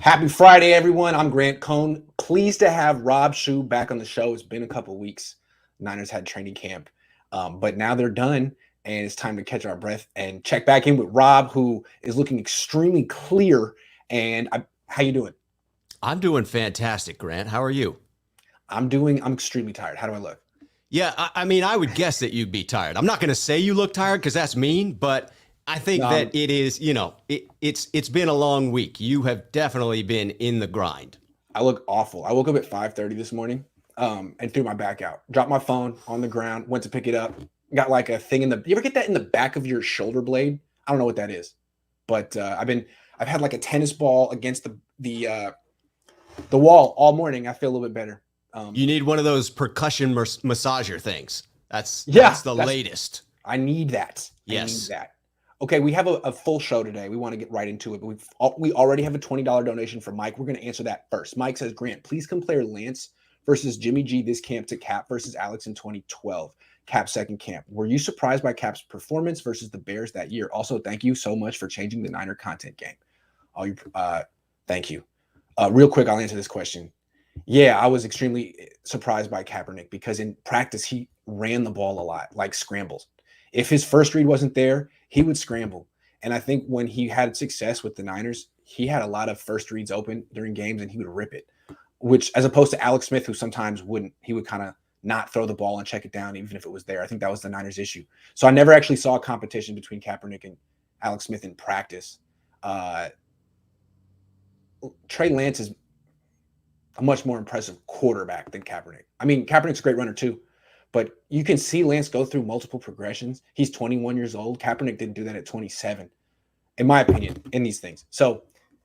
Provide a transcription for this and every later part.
Happy Friday, everyone. I'm Grant Cohn. Pleased to have Rob Schuh back on the show. It's been a couple weeks. Niners had training camp, but now they're done, and it's time to catch our breath and check back in with Rob, who is looking extremely clear. How you doing? I'm doing fantastic, Grant. How are you? I'm extremely tired. How do I look? Yeah, I mean, I would guess that you'd be tired. I'm not going to say you look tired because that's mean, but I think that Um, it is, it's been a long week. You have definitely been in the grind. I look awful. I woke up at 5:30 this morning, and threw my back out. Dropped my phone on the ground. Went to pick it up. Got like a thing in the. You ever get that in the back of your shoulder blade? I don't know what that is, but I've had like a tennis ball against the wall all morning. I feel a little bit better. You need one of those percussion massager things. That's Yeah, that's the that's latest. I need that. I need Yes. that. Okay, we have a full show today. We want to get right into it, but we already have a $20 donation from Mike. We're going to answer that first. Mike says, Grant, please compare Lance versus Jimmy G this camp to Cap versus Alex in 2012. Cap's second camp. Were you surprised by Cap's performance versus the Bears that year? Also, thank you so much for changing the Niner content game. Thank you. Real quick, I'll answer this question. Yeah, I was extremely surprised by Kaepernick because in practice he ran the ball a lot, like scrambles. If his first read wasn't there, he would scramble. And I think when he had success with the Niners, he had a lot of first reads open during games and he would rip it. Which, as opposed to Alex Smith, who sometimes wouldn't, he would kind of not throw the ball and check it down, even if it was there. I think that was the Niners' issue. So I never actually saw a competition between Kaepernick and Alex Smith in practice. Uh, Trey Lance is a much more impressive quarterback than Kaepernick. I mean, Kaepernick's a great runner too, but you can see Lance go through multiple progressions. He's 21 years old. Kaepernick didn't do that at 27, in my opinion, in these things. So,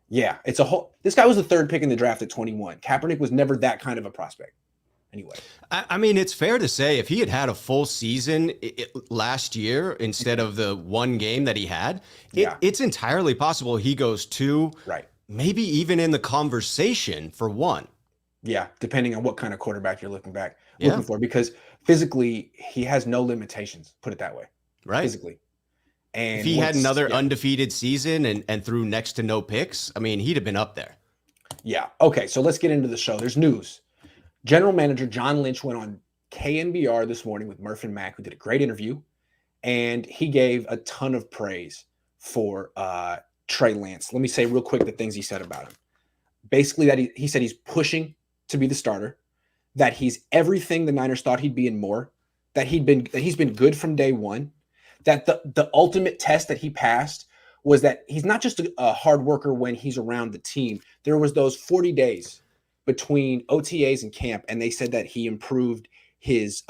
yeah, it's a whole. This guy was the third pick in the draft at 21. Kaepernick was never that kind of a prospect. Anyway, I mean, it's fair to say if he had had a full season last year instead of the one game that he had, yeah, it's entirely possible he goes two, right. maybe even in the conversation for one. Yeah, depending on what kind of quarterback you're looking Yeah, for, because physically he has no limitations. Put it that way, right. physically. If And he had what's another yeah, undefeated season and threw next to no picks, I mean, he'd have been up there. yeah. Okay, so let's get into the show. There's news. General Manager John Lynch went on KNBR this morning with Murph and Mack, who did a great interview, and he gave a ton of praise for Trey Lance. Let me say real quick the things he said about him. Basically, that he said he's pushing to be the starter, that he's everything the Niners thought he'd be and more, that he's been good from day one, that the ultimate test that he passed was that he's not just a hard worker when he's around the team. There was those 40 days between OTAs and camp, and they said that he improved his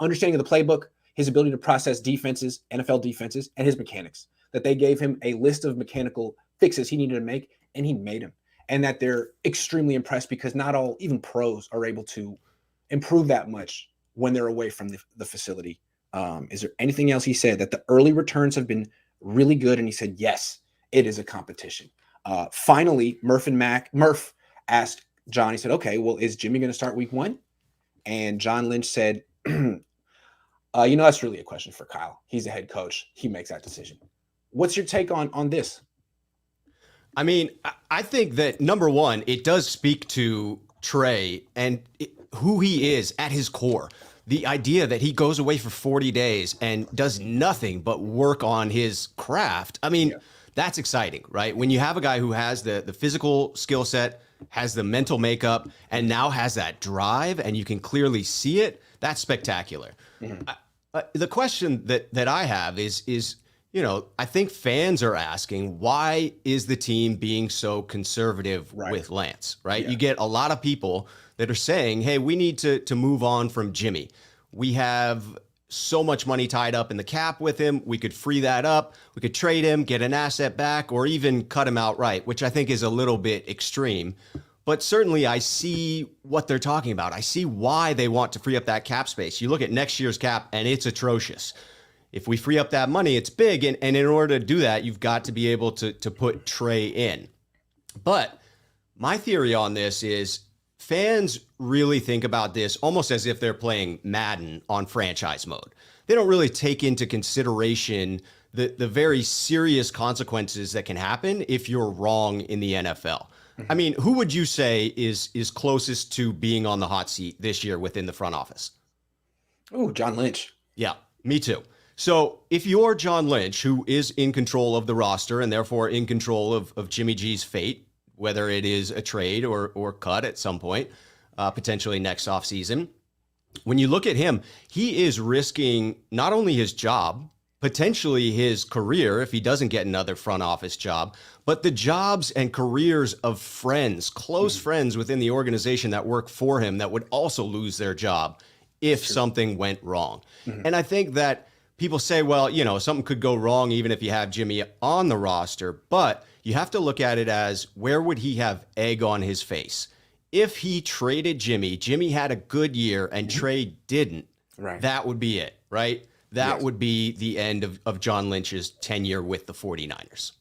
understanding of the playbook, his ability to process defenses, NFL defenses, and his mechanics. That they gave him a list of mechanical fixes he needed to make, and he made them. And that they're extremely impressed because not all, even pros, are able to improve that much when they're away from the facility. Is there anything else he said? That the early returns have been really good, and he said, yes, it is a competition. Finally, Murph asked John, he said, okay, well, is Jimmy going to start week one? And John Lynch said, that's really a question for Kyle. He's the head coach. He makes that decision. What's your take on this? I mean, I think that number one, it does speak to Trey and who he is at his core. The idea that he goes away for 40 days and does nothing but work on his craft. I mean, Yeah. that's exciting, right? When you have a guy who has the physical skill set, has the mental makeup, and now has that drive, and you can clearly see it, that's spectacular. Mm-hmm. The question that I have is, I think fans are asking, why is the team being so conservative Right. with Lance, right? Yeah. You get a lot of people that are saying, hey, we need to move on from Jimmy. We have so much money tied up in the cap with him. We could free that up. We could trade him, get an asset back, or even cut him outright, which I think is a little bit extreme. But certainly I see what they're talking about. I see why they want to free up that cap space. You look at next year's cap, and it's atrocious. If we free up that money, it's big. And in order to do that, you've got to be able to put Trey in. But my theory on this is fans really think about this almost as if they're playing Madden on franchise mode. they don't really take into consideration the very serious consequences that can happen if you're wrong in the NFL. I mean, who would you say is closest to being on the hot seat this year within the front office? Oh, John Lynch. Yeah, me too. So if you're John Lynch, who is in control of the roster and therefore in control of Jimmy G's fate, whether it is a trade or cut at some point, potentially next offseason, when you look at him, he is risking not only his job, potentially his career if he doesn't get another front office job, but the jobs and careers of friends, close friends within the organization that work for him that would also lose their job if something went wrong. And I think that people say, well, something could go wrong even if you have Jimmy on the roster, but you have to look at it as where would he have egg on his face? If he traded Jimmy had a good year and Trey didn't, that would be it, right? That would be the end of John Lynch's tenure with the 49ers.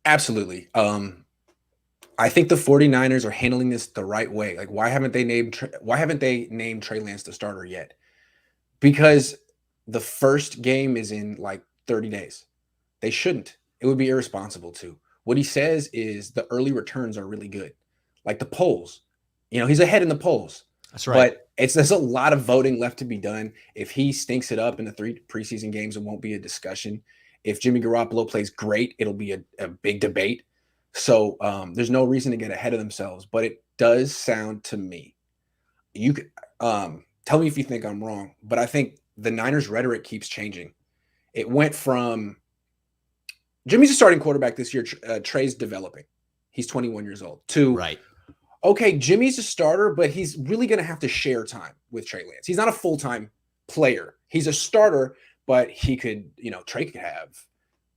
Absolutely. I think the 49ers are handling this the right way. Like, why haven't they named Trey Lance the starter yet? Because the first game is in like 30 days. They shouldn't. It would be irresponsible to. What he says is the early returns are really good. Like the polls, he's ahead in the polls. That's right. But there's a lot of voting left to be done. If he stinks it up in the 3 preseason games, it won't be a discussion. If Jimmy Garoppolo plays great, it'll be a big debate. So there's no reason to get ahead of themselves. But it does sound to me, you could tell me if you think I'm wrong, but I think the Niners' rhetoric keeps changing. It went from Jimmy's a starting quarterback this year. Trey's developing. He's 21 years old. To okay, Jimmy's a starter, but he's really going to have to share time with Trey Lance. He's not a full-time player. He's a starter, but he could, Trey could have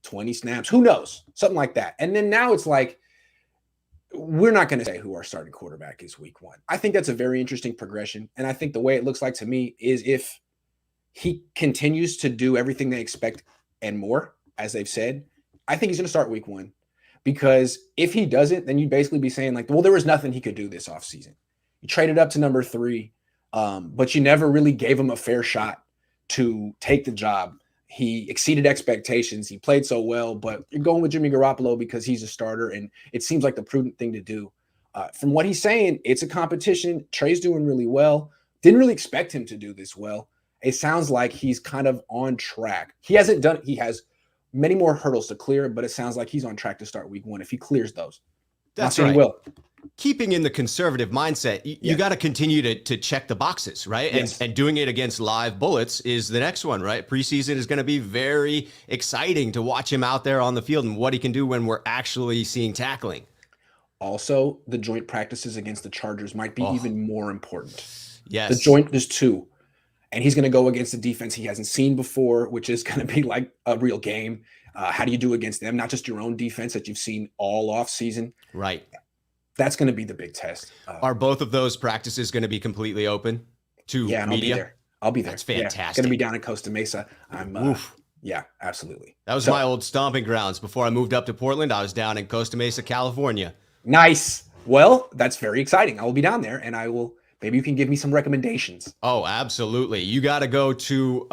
20 snaps. Who knows? Something like that. And then now it's like, we're not going to say who our starting quarterback is week 1. I think that's a very interesting progression. And I think the way it looks like to me is if he continues to do everything they expect and more, as they've said, I think he's going to start week 1. Because if he doesn't, then you'd basically be saying like, well, there was nothing he could do this offseason. You traded up to number 3, but you never really gave him a fair shot to take the job. He exceeded expectations. He played so well, but you're going with Jimmy Garoppolo because he's a starter, and it seems like the prudent thing to do. From what he's saying, it's a competition. Trey's doing really well. Didn't really expect him to do this well. It sounds like he's kind of on track. He hasn't done – he has – many more hurdles to clear, but it sounds like he's on track to start week 1 if he clears those. That's right. He will. Keeping in the conservative mindset, you got to continue to check the boxes, right? And doing it against live bullets is the next one, right? Preseason is going to be very exciting to watch him out there on the field and what he can do when we're actually seeing tackling. Also, the joint practices against the Chargers might be even more important. Yes. The joint, there's 2. And he's going to go against a defense he hasn't seen before, which is going to be like a real game. How do you do against them? Not just your own defense that you've seen all off season. Right. That's going to be the big test. Are both of those practices going to be completely open to media? I'll be there. I'll be there. That's fantastic. Yeah, going to be down in Costa Mesa. Yeah, absolutely. That was my old stomping grounds. Before I moved up to Portland, I was down in Costa Mesa, California. Nice. Well, that's very exciting. I will be down there, and I will. Maybe you can give me some recommendations. Oh, absolutely. You got to go to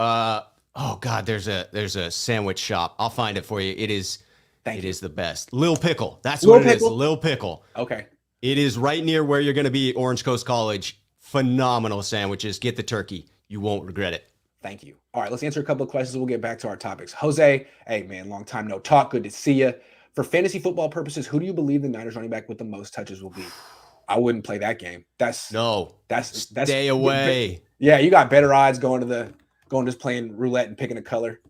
there's a sandwich shop. I'll find it for you. It is the best. Lil Pickle. That's what it is. Lil Pickle. Okay. It is right near where you're going to be, Orange Coast College. Phenomenal sandwiches. Get the turkey. You won't regret it. Thank you. All right, let's answer a couple of questions. We'll get back to our topics. Jose, hey man, long time no talk. Good to see you. For fantasy football purposes, who do you believe the Niners running back with the most touches will be? I wouldn't play that game. That's stay away. Yeah, you got better odds going just playing roulette and picking a color.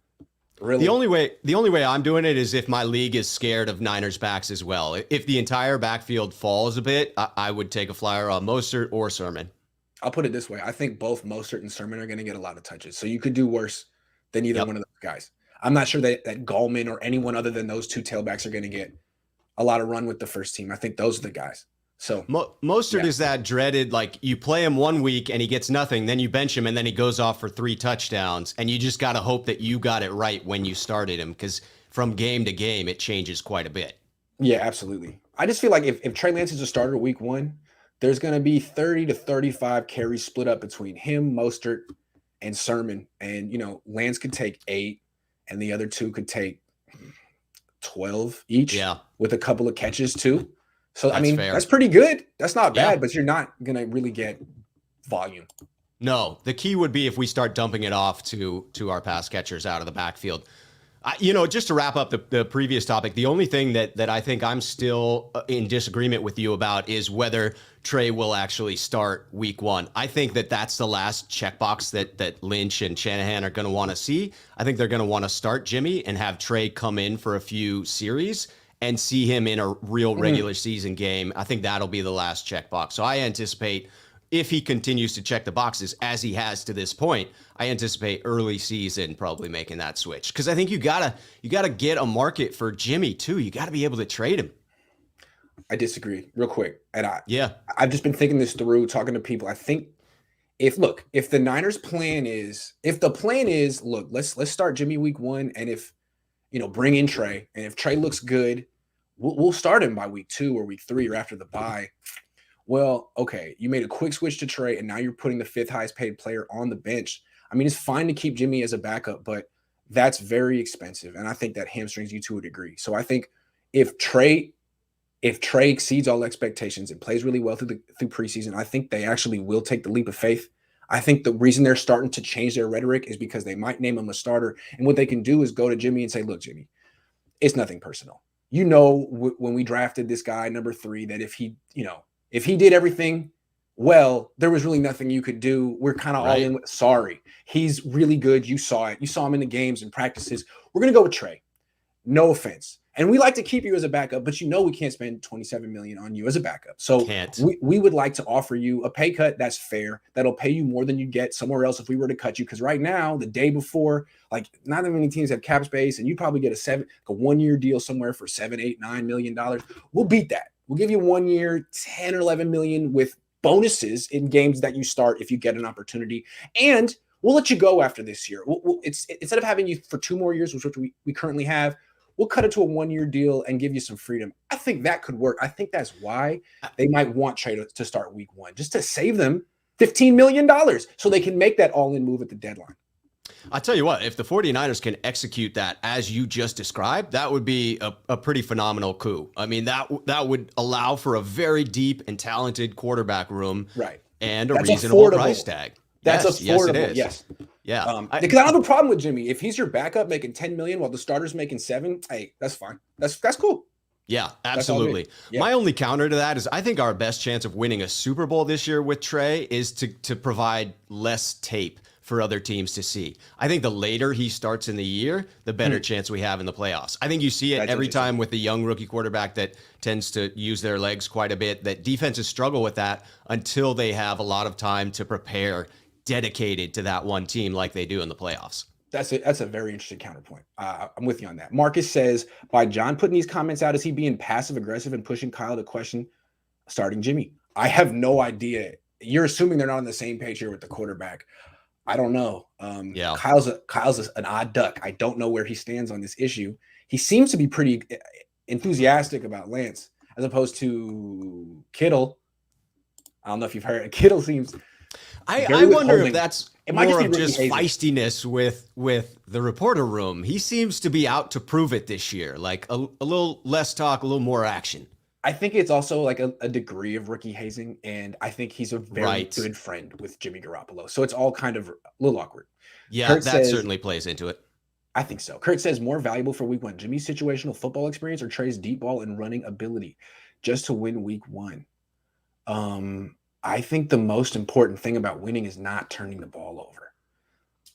Really? The only way I'm doing it is if my league is scared of Niners backs as well. If the entire backfield falls a bit, I would take a flyer on Mostert or Sermon. I'll put it this way. I think both Mostert and Sermon are going to get a lot of touches. So you could do worse than either one of those guys. I'm not sure that Gallman or anyone other than those 2 tailbacks are going to get a lot of run with the first team. I think those are the guys. So Mostert is that dreaded, like you play him 1 week and he gets nothing, then you bench him and then he goes off for 3 touchdowns, and you just got to hope that you got it right when you started him, because from game to game it changes quite a bit. Yeah, absolutely. I just feel like if Trey Lance is a starter week 1, there's going to be 30 to 35 carries split up between him, Mostert, and Sermon. And, Lance could take 8 and the other 2 could take 12 each with a couple of catches too. So, that's fair. That's pretty good. That's not bad, Yeah. but you're not going to really get volume. No, the key would be if we start dumping it off to our pass catchers out of the backfield. Just to wrap up the previous topic, the only thing that I think I'm still in disagreement with you about is whether Trey will actually start week 1. I think that's the last checkbox that Lynch and Shanahan are going to want to see. I think they're going to want to start Jimmy and have Trey come in for a few series and see him in a real regular season game. I think that'll be the last checkbox. So I anticipate, if he continues to check the boxes as he has to this point, I anticipate early season probably making that switch. Because I think you gotta get a market for Jimmy too. You gotta be able to trade him. I disagree real quick. And I've just been thinking this through, talking to people. I think if the Niners plan is, look, let's start Jimmy week 1. And if, bring in Trey, and if Trey looks good, we'll start him by week 2 or week 3 or after the bye. Well, okay, you made a quick switch to Trey, and now you're putting the 5th highest paid player on the bench. It's fine to keep Jimmy as a backup, but that's very expensive, and I think that hamstrings you to a degree. So I think if Trey exceeds all expectations and plays really well through preseason, I think they actually will take the leap of faith. I think the reason they're starting to change their rhetoric is because they might name him a starter, and what they can do is go to Jimmy and say, "Look, Jimmy, it's nothing personal. When we drafted this guy number 3, that if he did everything well, there was really nothing you could do. We're kind of all in. Sorry, he's really good. You saw it. You saw him in the games and practices. We're going to go with Trey. No offense. And we like to keep you as a backup, but we can't spend $27 million on you as a backup. So we would like to offer you a pay cut that's fair, that'll pay you more than you get somewhere else if we were to cut you. Because right now, the day before, not that many teams have cap space, and you probably get a 1-year deal somewhere for $7, $8, $9 million. We'll beat that. We'll give you 1 year, 10 or 11 million with bonuses in games that you start if you get an opportunity. And we'll let you go after this year. It's instead of having you for 2 more years, which we currently have, we'll cut it to a 1-year deal and give you some freedom. I think that could work. I think that's why they might want Trey to start week 1, just to save them $15 million so they can make that all-in move at the deadline. I'll tell you what, if the 49ers can execute that as you just described, that would be a pretty phenomenal coup. That would allow for a very deep and talented quarterback room, right? And that's reasonable affordable price tag. That's affordable. Yes, it is. Yes. Yeah. Because I don't have a problem with Jimmy. If he's your backup making $10 million while the starter's making $7 million, hey, that's fine. That's cool. Yeah, absolutely. Yeah. My only counter to that is I think our best chance of winning a Super Bowl this year with Trey is to provide less tape for other teams to see. I think the later he starts in the year, the better chance we have in the playoffs. I think you see it every time with the young rookie quarterback that tends to use their legs quite a bit, that defenses struggle with that until they have a lot of time to prepare dedicated to that one team like they do in the playoffs. That's a very interesting counterpoint. I'm with you on that. Marcus says, by John putting these comments out, is he being passive aggressive and pushing Kyle to question starting Jimmy? I have no idea. You're assuming they're not on the same page here with the quarterback. I don't know. Kyle's an odd duck. I don't know where he stands on this issue. He seems to be pretty enthusiastic about Lance as opposed to Kittle. I don't know if you've heard. Kittle seems. I wonder if that's more of just feistiness with the reporter room. He seems to be out to prove it this year. Like a little less talk, a little more action. I think it's also like a degree of rookie hazing, and I think he's a very good friend with Jimmy Garoppolo. So it's all kind of a little awkward. Yeah, Kurt says, certainly plays into it. I think so. Kurt says, more valuable for week 1, Jimmy's situational football experience or Trey's deep ball and running ability just to win week 1? I think the most important thing about winning is not turning the ball over.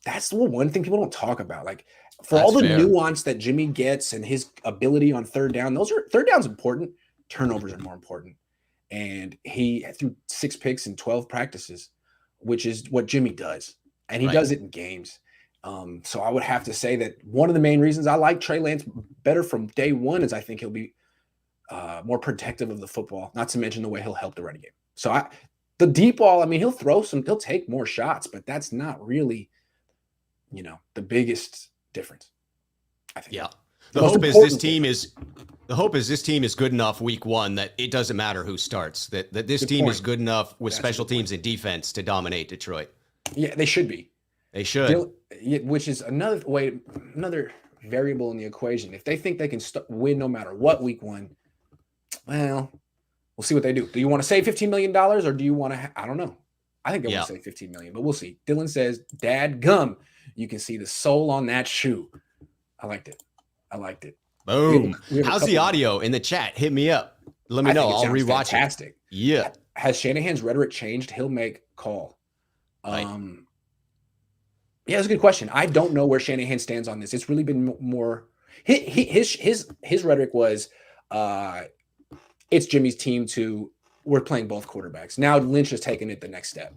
That's the one thing people don't talk about. Like, for all the nuance that Jimmy gets and his ability on third down, third down's important. Turnovers are more important. And he threw 6 picks in 12 practices, which is what Jimmy does. And he does it in games. So I would have to say that one of the main reasons I like Trey Lance better from day one is I think he'll be more protective of the football, not to mention the way he'll help the running game. So the deep ball, he'll take more shots, but that's not really, the biggest difference, I think. Yeah. The hope is this team is good enough week 1 that it doesn't matter who starts, that this team is good enough with special teams and defense to dominate Detroit. Yeah, they should be. They should. Which is another variable in the equation. If they think they can win no matter what week 1, well, we'll see what they do. Do you want to save $15 million or do you want to? I don't know. I think they want to save $15 million, but we'll see. Dylan says, "Dad gum, you can see the sole on that shoe." I liked it. Boom. How's the audio in the chat? Hit me up. Let me know. I'll rewatch fantastic. It. Yeah. Has Shanahan's rhetoric changed? He'll make call. Right. Yeah, that's a good question. I don't know where Shanahan stands on this. It's really been more his rhetoric was it's Jimmy's team we're playing both quarterbacks. Now Lynch has taken it the next step.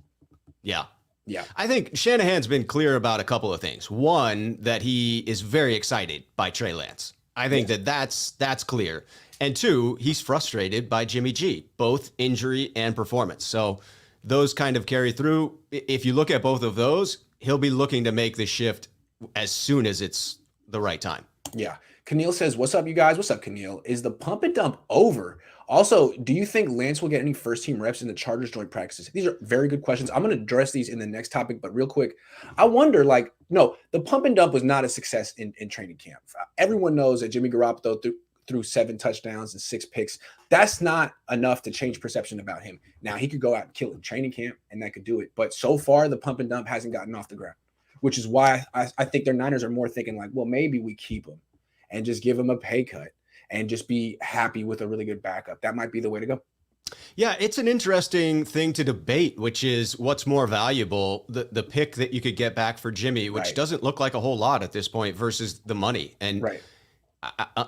Yeah. Yeah. I think Shanahan's been clear about a couple of things. One, that he is very excited by Trey Lance. I think that's clear. And two, he's frustrated by Jimmy G, both injury and performance. So those kind of carry through. If you look at both of those, he'll be looking to make the shift as soon as it's the right time. Yeah. Keneal says, "What's up, you guys?" What's up, Keneal? Is the pump and dump over? Also, do you think Lance will get any first-team reps in the Chargers joint practices? These are very good questions. I'm going to address these in the next topic, but real quick, I wonder, no, the pump and dump was not a success in training camp. Everyone knows that Jimmy Garoppolo threw 7 touchdowns and 6 picks. That's not enough to change perception about him. Now, he could go out and kill in training camp, and that could do it. But so far, the pump and dump hasn't gotten off the ground, which is why I think their Niners are more thinking well, maybe we keep him and just give him a pay cut and just be happy with a really good backup. That might be the way to go. Yeah, it's an interesting thing to debate, which is what's more valuable, the pick that you could get back for Jimmy, which doesn't look like a whole lot at this point, versus the money. And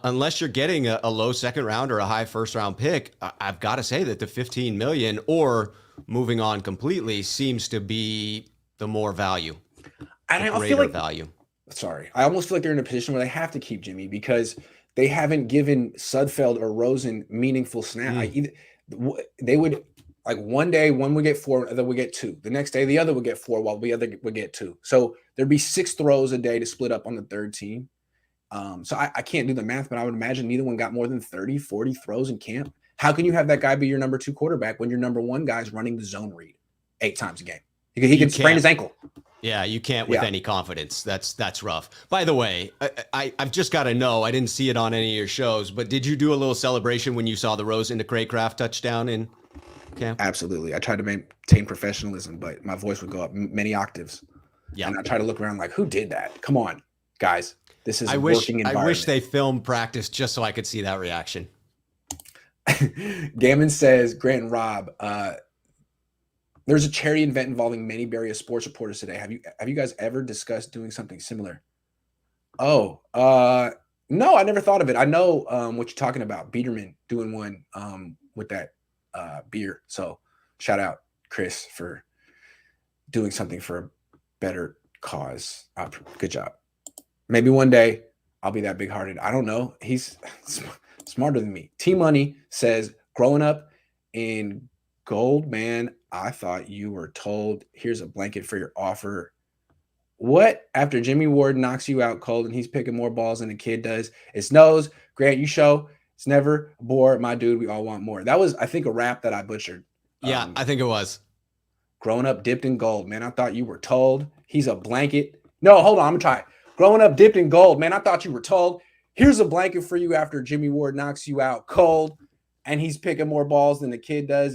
unless you're getting a low second round or a high first round pick, I've got to say that the $15 million or moving on completely seems to be the more value. I feel like value. Sorry, I almost feel like they're in a position where they have to keep Jimmy because they haven't given Sudfeld or Rosen meaningful snap. They would one day one would get 4, the other would get 2. The next day the other would get 4 while the other would get 2. So there'd be 6 throws a day to split up on the third team. So I can't do the math, but I would imagine neither one got more than 30, 40 throws in camp. How can you have that guy be your number 2 quarterback when your number 1 guy's running the zone read 8 times a game? He could sprain his ankle. Yeah, you can't with any confidence. That's rough. By the way, I've just got to know, I didn't see it on any of your shows, but did you do a little celebration when you saw the Rosen to Craycraft touchdown in camp? Absolutely. I tried to maintain professionalism, but my voice would go up many octaves. Yeah. And I try to look around who did that? Come on, guys. This is working environment. I wish they filmed practice just so I could see that reaction. Gammon says, Grant and Rob, there's a charity event involving many Bay Area sports reporters today. Have you guys ever discussed doing something similar? No, I never thought of it. I know what you're talking about. Biederman doing one with that beer. So shout out Chris for doing something for a better cause. Good job. Maybe one day I'll be that big-hearted. I don't know. He's smarter than me. T-Money says, growing up in gold, man, I thought you were told, here's a blanket for your offer. What? After Jimmy Ward knocks you out cold and he's picking more balls than a kid does, it snows. Grant, you show it's never a bore. My dude, we all want more. That was, I think, a rap that I butchered. Yeah, I think it was. Growing up dipped in gold, man. I thought you were told he's a blanket. No, hold on. I'm going to try it. Growing up dipped in gold, man. I thought you were told here's a blanket for you after Jimmy Ward knocks you out cold and he's picking more balls than a kid does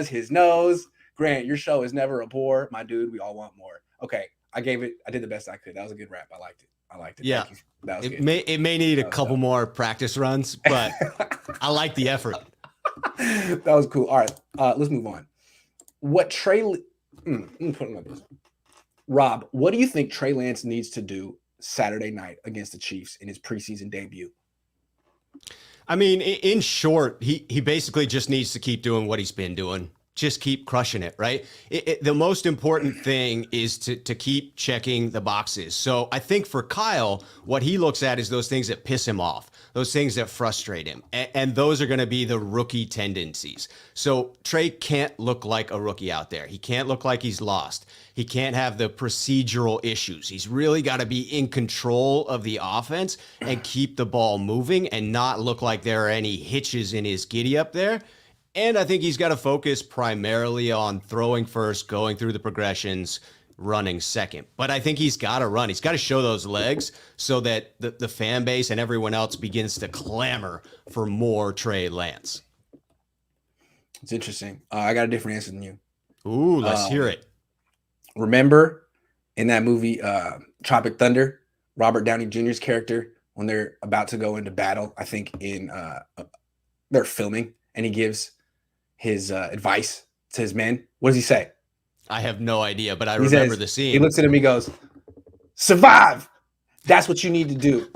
his nose. Grant, your show is never a bore. My dude, we all want more. Okay, I did the best I could. That was a good rap. I liked it. Yeah. That was good. It may need a couple more practice runs, but I like the effort. That was cool. All right, let's move on. What put him like this. Rob, what do you think Trey Lance needs to do Saturday night against the Chiefs in his preseason debut? I mean, in short, he basically just needs to keep doing what he's been doing. Just keep crushing it, right? The most important thing is to keep checking the boxes. So I think for Kyle, what he looks at is those things that piss him off, those things that frustrate him. And those are going to be the rookie tendencies. So Trey can't look like a rookie out there. He can't look like he's lost. He can't have the procedural issues. He's really got to be in control of the offense and keep the ball moving and not look like there are any hitches in his giddy up there. And I think he's got to focus primarily on throwing first, going through the progressions, running second. But I think he's got to run. He's got to show those legs so that the fan base and everyone else begins to clamor for more Trey Lance. It's interesting. I got a different answer than you. Ooh, let's hear it. Remember in that movie, Tropic Thunder, Robert Downey Jr.'s character, when they're about to go into battle, I think they're filming, and he gives his advice to his men. What does he say? I have no idea, but I remember the scene. He looks at him, he goes, survive. That's what you need to do,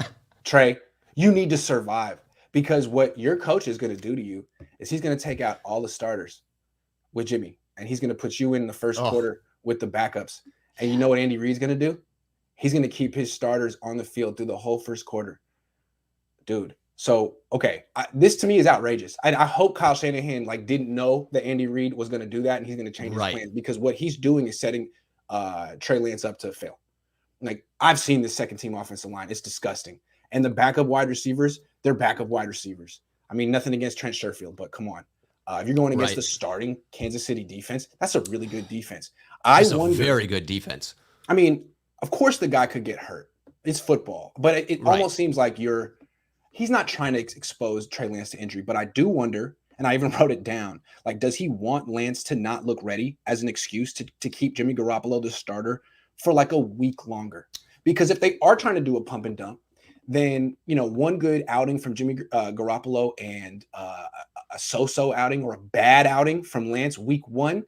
Trey. You need to survive, because what your coach is going to do to you is he's going to take out all the starters with Jimmy, and he's going to put you in the first quarter with the backups. And you know what Andy Reid's going to do? He's going to keep his starters on the field through the whole first quarter. Dude. So, okay, this to me is outrageous. I hope Kyle Shanahan didn't know that Andy Reid was going to do that, and he's going to change his plans, because what he's doing is setting Trey Lance up to fail. I've seen this second team offensive line. It's disgusting. And the backup wide receivers, they're backup wide receivers. I mean, nothing against Trent Sherfield, but come on. If you're going against the starting Kansas City defense, that's a really good defense. That's a very good defense. I mean, of course the guy could get hurt. It's football. But it almost seems like he's not trying to expose Trey Lance to injury. But I do wonder, and I even wrote it down, does he want Lance to not look ready as an excuse to keep Jimmy Garoppolo the starter for a week longer? Because if they are trying to do a pump and dump, then, one good outing from Jimmy Garoppolo and a so-so outing or a bad outing from Lance week 1,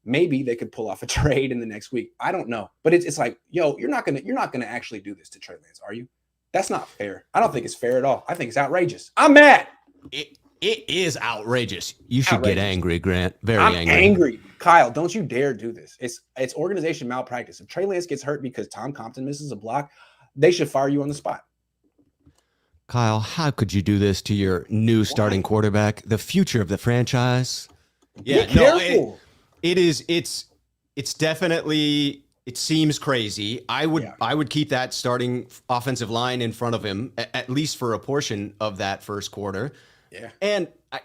maybe they could pull off a trade in the next week. I don't know. But it's like, you're not gonna actually do this to Trey Lance, are you? That's not fair. I don't think it's fair at all. I think it's outrageous. I'm mad. It is outrageous. You should get angry, Grant. I'm angry. Kyle, don't you dare do this. It's organization malpractice. If Trey Lance gets hurt because Tom Compton misses a block, they should fire you on the spot. Kyle, how could you do this to your new starting quarterback, the future of the franchise? Yeah, be careful. It's definitely, it seems crazy. I would keep that starting offensive line in front of him at least for a portion of that first quarter. Yeah. And I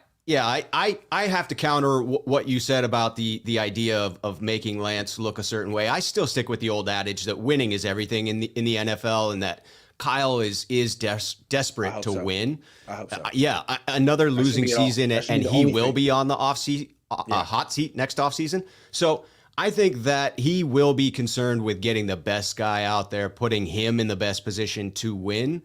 have to counter what you said about the idea of making Lance look a certain way. I still stick with the old adage that winning is everything in the NFL, and that Kyle is desperate to win. I hope so. Another losing season, and he will be on the hot seat next offseason. So I think that he will be concerned with getting the best guy out there, putting him in the best position to win.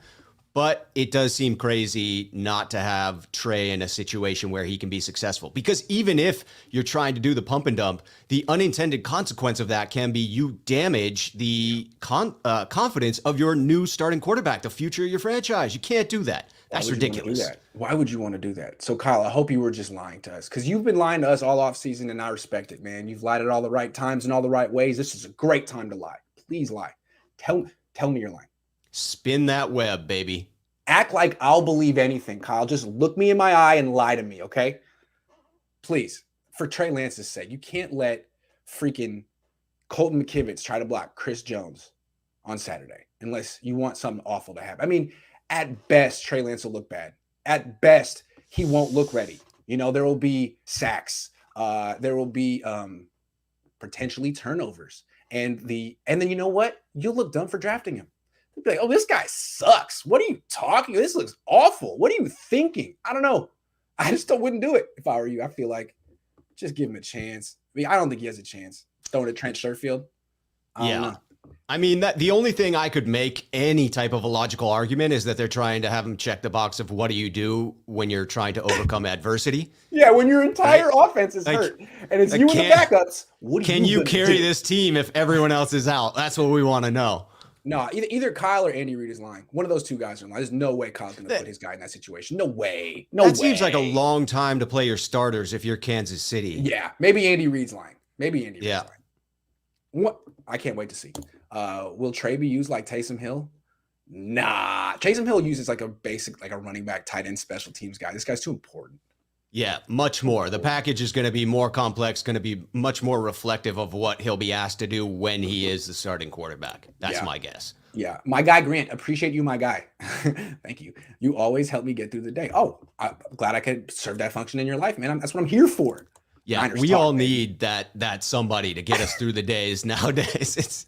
But it does seem crazy not to have Trey in a situation where he can be successful. Because even if you're trying to do the pump and dump, the unintended consequence of that can be you damage the confidence of your new starting quarterback, the future of your franchise. You can't do that. That's ridiculous. Why would you want to do that? So, Kyle, I hope you were just lying to us, because you've been lying to us all offseason, and I respect it, man. You've lied at all the right times and all the right ways. This is a great time to lie. Please lie. Tell me you're lying. Spin that web, baby. Act like I'll believe anything, Kyle. Just look me in my eye and lie to me, okay? Please, for Trey Lance's sake, you can't let freaking Colton McKivitz try to block Chris Jones on Saturday unless you want something awful to happen. I mean, at best, Trey Lance will look bad. At best, he won't look ready. There will be sacks. There will be potentially turnovers. And then you know what? You'll look dumb for drafting him. You'll be like, oh, this guy sucks. What are you talking? This looks awful. What are you thinking? I don't know. I just wouldn't do it if I were you. I feel like just give him a chance. I mean, I don't think he has a chance. Throwing at Trent Sherfield. I don't know. I mean, the only thing I could make any type of a logical argument is that they're trying to have him check the box of what do you do when you're trying to overcome adversity. Yeah, when your entire offense is hurt and it's you and the backups. Can you carry this team if everyone else is out? That's what we want to know. No, either Kyle or Andy Reid is lying. One of those two guys are lying. There's no way Kyle's going to put his guy in that situation. No way. No way. That seems like a long time to play your starters if you're Kansas City. Yeah, maybe Andy Reid's lying. Lying. What? I can't wait to see. Will Trey be used like Taysom Hill? Nah. Taysom Hill uses like a running back, tight end, special teams guy. This guy's too important. Yeah, much more. The package is going to be more complex, going to be much more reflective of what he'll be asked to do when he is the starting quarterback. That's my guess. Yeah. My guy, Grant, appreciate you, my guy. Thank you. You always help me get through the day. Oh, I'm glad I could serve that function in your life, man. That's what I'm here for. Yeah, Niners we talk, all baby. need that somebody to get us through the days nowadays.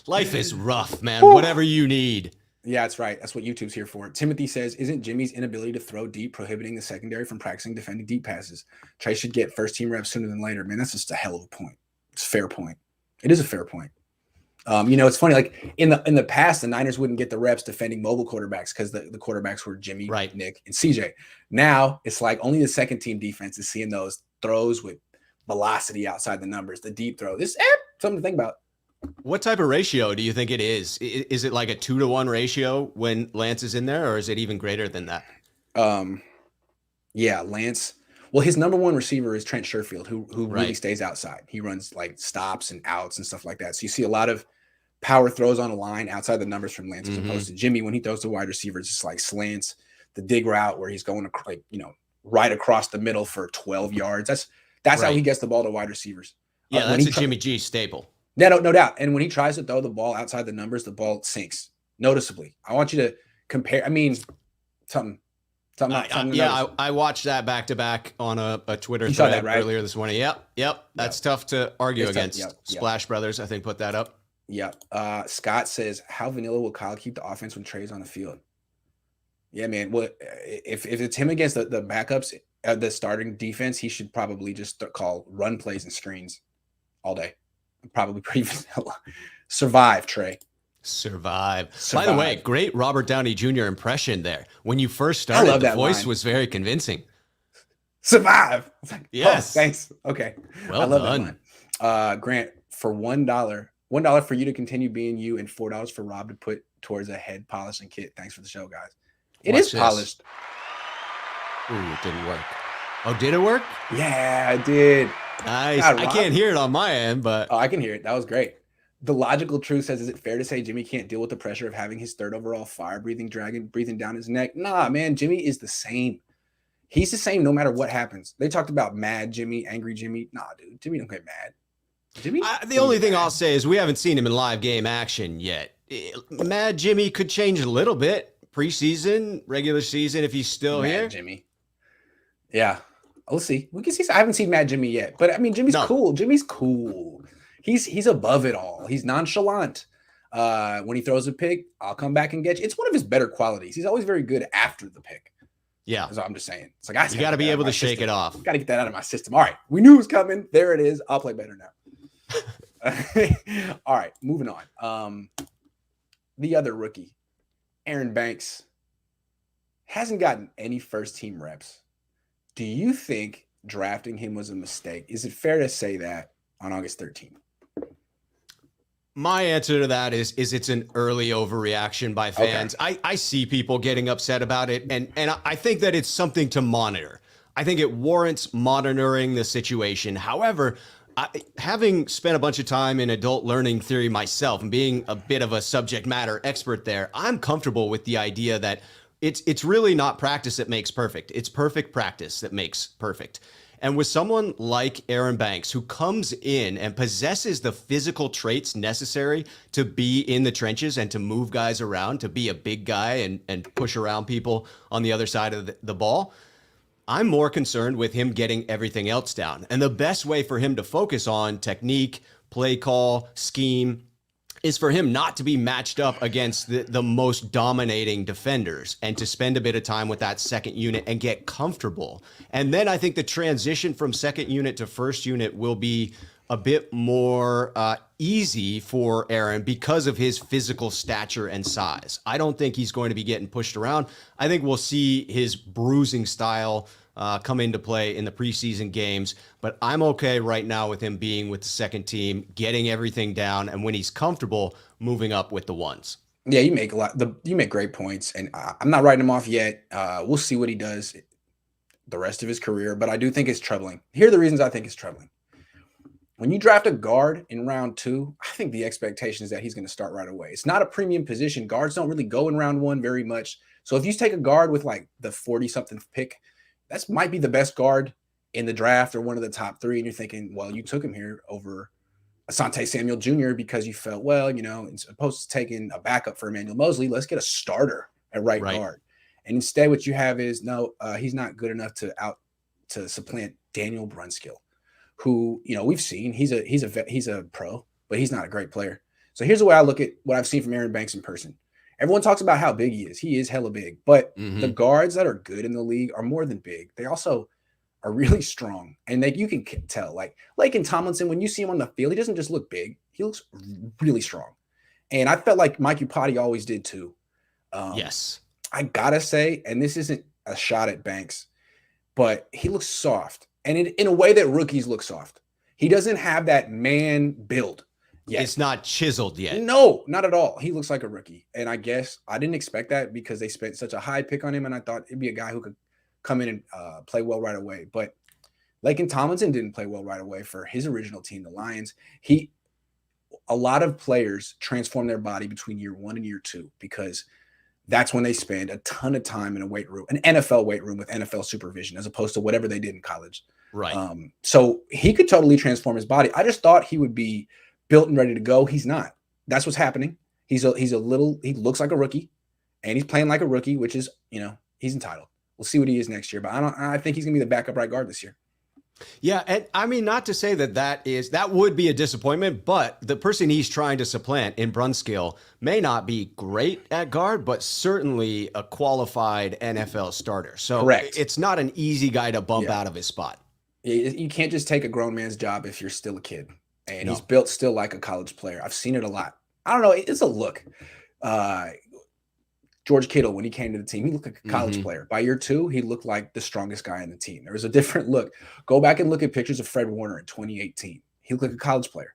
Life is rough, man. Whew. Whatever you need. Yeah, that's right. That's what YouTube's here for. Timothy says, isn't Jimmy's inability to throw deep prohibiting the secondary from practicing defending deep passes? Trey should get first team reps sooner than later. Man, that's just a hell of a point. It's a fair point. It is a fair point. It's funny. Like in the past, the Niners wouldn't get the reps defending mobile quarterbacks because the quarterbacks were Jimmy, Right. Nick, and CJ. Now it's like only the second team defense is seeing those throws with velocity outside the numbers, the deep throw. This something to think about. What type of ratio do you think it is? Is it like a 2-to-1 ratio when Lance is in there, or is it even greater than that? Yeah, Lance. Well, his number one receiver is Trent Sherfield, who really Right. stays outside. He runs like stops and outs and stuff like that. So you see a lot of power throws on a line outside the numbers from Lance, as opposed to Jimmy when he throws to wide receivers, it's like slants, the dig route where he's going right across the middle for 12 yards. That's how he Right. gets the ball to wide receivers. Yeah, that's a Jimmy G staple. No doubt. And when he tries to throw the ball outside the numbers, the ball sinks noticeably. I want you to compare. I mean, something. I watched that back to back on a Twitter You saw thread that, right? earlier this morning. Yep. That's tough to argue It's tough. against. Yep. Splash Brothers, I think, put that up. Yeah. Scott says, how vanilla will Kyle keep the offense when Trey's on the field? Yeah, man. Well, if it's him against the backups, the starting defense, he should probably just call run plays and screens all day. Probably pretty vanilla. Survive, Trey. Survive. By the way, great Robert Downey Jr. impression there. When you first started, the voice was very convincing. Survive. Like, yes. Oh, thanks. Okay. Well I love done. that line. Grant, for $1 for you to continue being you and $4 for Rob to put towards a head polishing kit. Thanks for the show, guys. It is polished. Ooh, it didn't work. Oh, did it work? Yeah, it did. Nice. God, I can't hear it on my end, but I can hear it. That was great. The Logical Truth says, is it fair to say Jimmy can't deal with the pressure of having his third overall fire-breathing dragon breathing down his neck? Nah, man, Jimmy is the same. He's the same no matter what happens. They talked about mad Jimmy, angry Jimmy. Nah, dude, Jimmy don't get mad. Jimmy? The only thing I'll say is we haven't seen him in live game action yet. Mad Jimmy could change a little bit. Preseason, regular season, if he's still here. Jimmy. Yeah. We'll see. We can see. I haven't seen Mad Jimmy yet, but I mean, Jimmy's cool. Jimmy's cool. He's above it all. He's nonchalant. When he throws a pick, I'll come back and get you. It's one of his better qualities. He's always very good after the pick. Yeah. That's what I'm just saying. It's like, you got to be able to shake it off. Got to get that out of my system. All right. We knew it was coming. There it is. I'll play better now. All right. Moving on. The other rookie, Aaron Banks, hasn't gotten any first team reps. Do you think drafting him was a mistake? Is it fair to say that on August 13th? My answer to that is it's an early overreaction by fans. Okay. I see people getting upset about it, and I think that it's something to monitor. I think it warrants monitoring the situation. However, having spent a bunch of time in adult learning theory myself and being a bit of a subject matter expert there, I'm comfortable with the idea that it's really not practice that makes perfect. It's perfect practice that makes perfect. And with someone like Aaron Banks, who comes in and possesses the physical traits necessary to be in the trenches and to move guys around, to be a big guy and push around people on the other side of the ball, I'm more concerned with him getting everything else down. And the best way for him to focus on technique, play call, scheme, is for him not to be matched up against the most dominating defenders and to spend a bit of time with that second unit and get comfortable. And then I think the transition from second unit to first unit will be a bit more easy for Aaron because of his physical stature and size. I don't think he's going to be getting pushed around. I think we'll see his bruising style come into play in the preseason games, but I'm okay right now with him being with the second team, getting everything down, and when he's comfortable, moving up with the ones. Yeah, you make you make great points, and I'm not writing him off yet. We'll see what he does the rest of his career, but I do think it's troubling. Here are the reasons I think it's troubling. When you draft a guard in round 2, I think the expectation is that he's going to start right away. It's not a premium position. Guards don't really go in round 1 very much. So if you take a guard with like the 40-something pick, that might be the best guard in the draft or one of the top 3. And you're thinking, well, you took him here over Asante Samuel Jr. because you felt, well, as opposed to taking a backup for Emmanuel Mosley, let's get a starter at right guard. And instead what you have is, no, he's not good enough to supplant Daniel Brunskill, who, we've seen he's a pro, but he's not a great player. So here's the way I look at what I've seen from Aaron Banks in person. Everyone talks about how big he is. He is hella big, but the guards that are good in the league are more than big. They also are really strong, and you can tell. Like Laken Tomlinson, when you see him on the field, he doesn't just look big; he looks really strong. And I felt like Mike Upati always did too. Yes, I gotta say, and this isn't a shot at Banks, but he looks soft, and in a way that rookies look soft. He doesn't have that man build yet. It's not chiseled yet. No, not at all. He looks like a rookie, and I guess I didn't expect that because they spent such a high pick on him, and I thought it'd be a guy who could come in and play well right away. But Laken Tomlinson didn't play well right away for his original team, the Lions. A lot of players transform their body between year 1 and year 2 because that's when they spend a ton of time in a weight room, an NFL weight room with NFL supervision, as opposed to whatever they did in college. Right. So he could totally transform his body. I just thought he would be built and ready to go. He's not. That's what's happening. He looks like a rookie, and he's playing like a rookie, which is, he's entitled. We'll see what he is next year, but I think he's gonna be the backup right guard this year. Yeah, and I mean, not to say that would be a disappointment, but the person he's trying to supplant in Brunskill may not be great at guard, but certainly a qualified NFL starter. So Correct. It's not an easy guy to bump out of his spot. You can't just take a grown man's job if you're still a kid, and he's built still like a college player. I've seen it a lot. I don't know. It's a look. George Kittle, when he came to the team, he looked like a college player. By year 2, he looked like the strongest guy in the team. There was a different look. Go back and look at pictures of Fred Warner in 2018. He looked like a college player.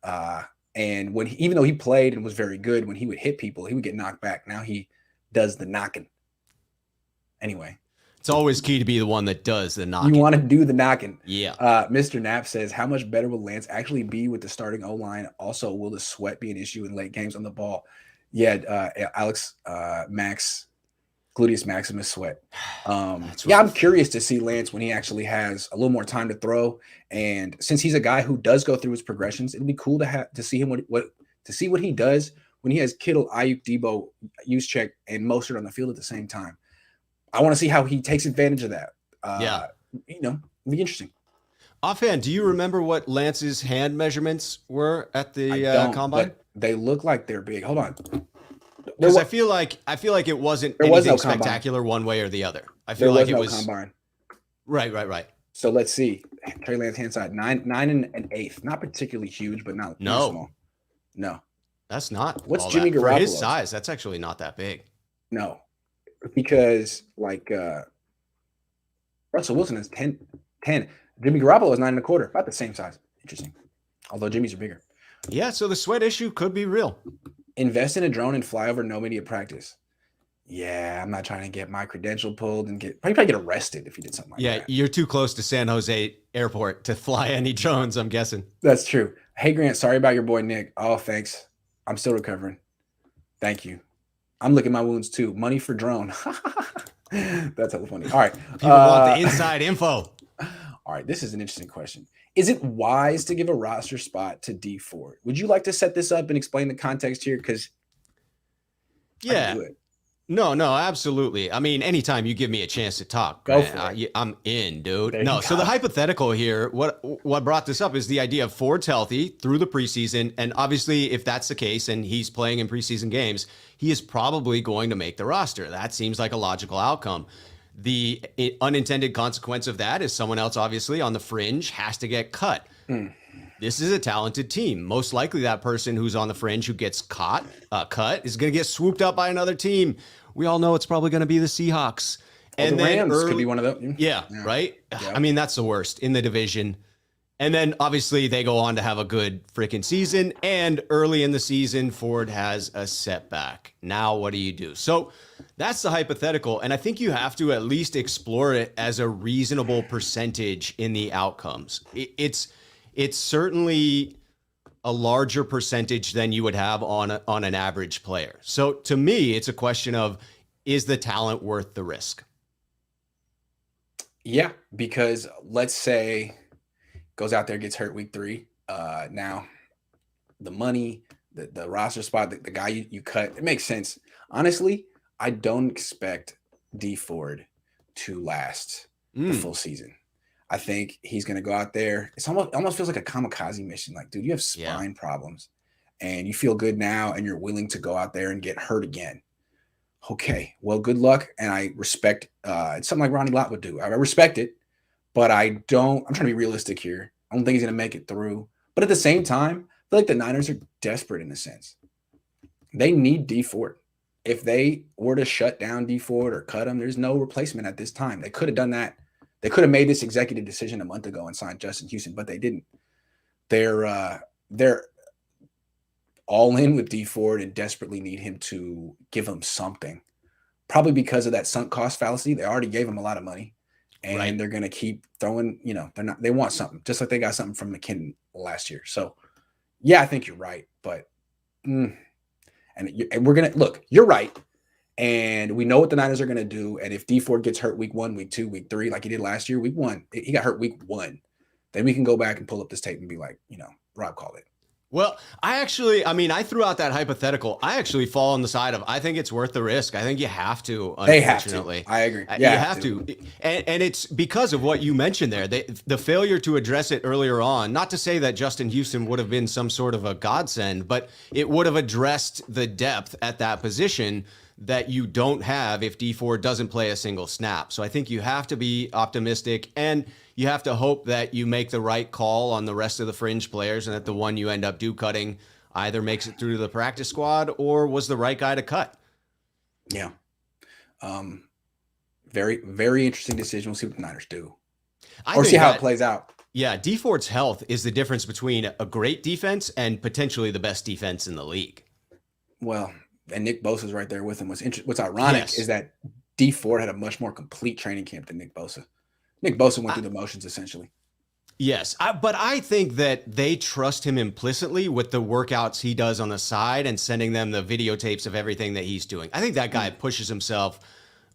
And even though he played and was very good, when he would hit people, he would get knocked back. Now he does the knocking. Anyway. It's always key to be the one that does the knocking. You want to do the knocking. Yeah. Mr. Knapp says, how much better will Lance actually be with the starting O-line? Also, will the sweat be an issue in late games on the ball? Yeah, Alex, Max, gluteus maximus sweat. I'm curious to see Lance when he actually has a little more time to throw. And since he's a guy who does go through his progressions, it'll be cool to see him what he does when he has Kittle, Ayuk, Debo, Juszczyk, and Mostert on the field at the same time. I want to see how he takes advantage of that. It'll be interesting. Offhand, do you remember what Lance's hand measurements were at the combine? They look like they're big. Hold on. Because I feel like it wasn't anything spectacular one way or the other. I feel like it was combine. Right. So let's see. Trey Lance hand side 9 and an eighth. Not particularly huge, but not small. No. That's not. What's Jimmy Garoppolo? For his size, that's actually not that big. No. Because Russell Wilson is 10. Jimmy Garoppolo is 9 1/4, about the same size. Interesting. Although Jimmy's are bigger. Yeah, so the sweat issue could be real. Invest in a drone and fly over no media practice. Yeah, I'm not trying to get my credential pulled and probably get arrested if you did something like that. Yeah, you're too close to San Jose Airport to fly any drones, I'm guessing. That's true. Hey, Grant, sorry about your boy Nick. Oh, thanks. I'm still recovering. Thank you. I'm licking my wounds too. Money for drone. That's hella funny. All right. People want the inside info. All right, this is an interesting question. Is it wise to give a roster spot to Dee Ford? Would you like to set this up and explain the context here? Because I can do it. No, absolutely. I mean, anytime you give me a chance to talk, go for it. I'm in, dude. No, so the hypothetical here, what brought this up is the idea of Ford's healthy through the preseason, and obviously, if that's the case and he's playing in preseason games, he is probably going to make the roster. That seems like a logical outcome. The unintended consequence of that is someone else, obviously, on the fringe has to get cut. This is a talented team. Most likely that person who's on the fringe who gets cut is going to get swooped up by another team. We all know it's probably going to be the Seahawks. And the Rams could be one of them. Yeah, right? Yeah. I mean, that's the worst in the division. And then, obviously, they go on to have a good freaking season. And early in the season, Ford has a setback. Now, what do you do? So that's the hypothetical. And I think you have to at least explore it as a reasonable percentage in the outcomes. It's certainly a larger percentage than you would have on an average player. So to me, it's a question of, is the talent worth the risk? Yeah, because let's say goes out there, gets hurt week 3. Now the money, the roster spot, the guy you cut, it makes sense. Honestly, I don't expect Dee Ford to last the full season. I think he's going to go out there. It almost feels like a kamikaze mission. Like, dude, you have Yeah. spine problems and you feel good now and you're willing to go out there and get hurt again. Okay, well, good luck. And I respect it's something like Ronnie Lott would do. I respect it, but I'm trying to be realistic here. I don't think he's going to make it through. But at the same time, I feel like the Niners are desperate in a sense. They need Dee Ford. If they were to shut down Dee Ford or cut him, there's no replacement at this time. They could have done that. They could have made this executive decision a month ago and signed Justin Houston, but they didn't. They're all in with Dee Ford and desperately need him to give them something. Probably because of that sunk cost fallacy. They already gave him a lot of money, and they're going to keep throwing. They want something, just like they got something from McKinnon last year. So, yeah, I think you're right, but and we're gonna look. You're right. And we know what the Niners are going to do. And if Dee Ford gets hurt week 1, week 2, week 3, like he did last year, week 1, he got hurt week 1, then we can go back and pull up this tape and be like, Rob called it. Well, I threw out that hypothetical. I actually fall on the side of, I think it's worth the risk. I think you have to, unfortunately. They have to. I agree. You have to. And it's because of what you mentioned there. The failure to address it earlier on, not to say that Justin Houston would have been some sort of a godsend, but it would have addressed the depth at that position that you don't have if Dee Ford doesn't play a single snap. So I think you have to be optimistic, and you have to hope that you make the right call on the rest of the fringe players and that the one you end up cutting either makes it through to the practice squad or was the right guy to cut. Yeah. Very, very interesting decision. We'll see what the Niners do. Or see how it plays out. Yeah, Dee Ford's health is the difference between a great defense and potentially the best defense in the league. Well, and Nick Bosa's right there with him. What's ironic is that Dee Ford had a much more complete training camp than Nick Bosa. Nick Bosa went through the motions, essentially. Yes, but I think that they trust him implicitly with the workouts he does on the side and sending them the videotapes of everything that he's doing. I think that guy pushes himself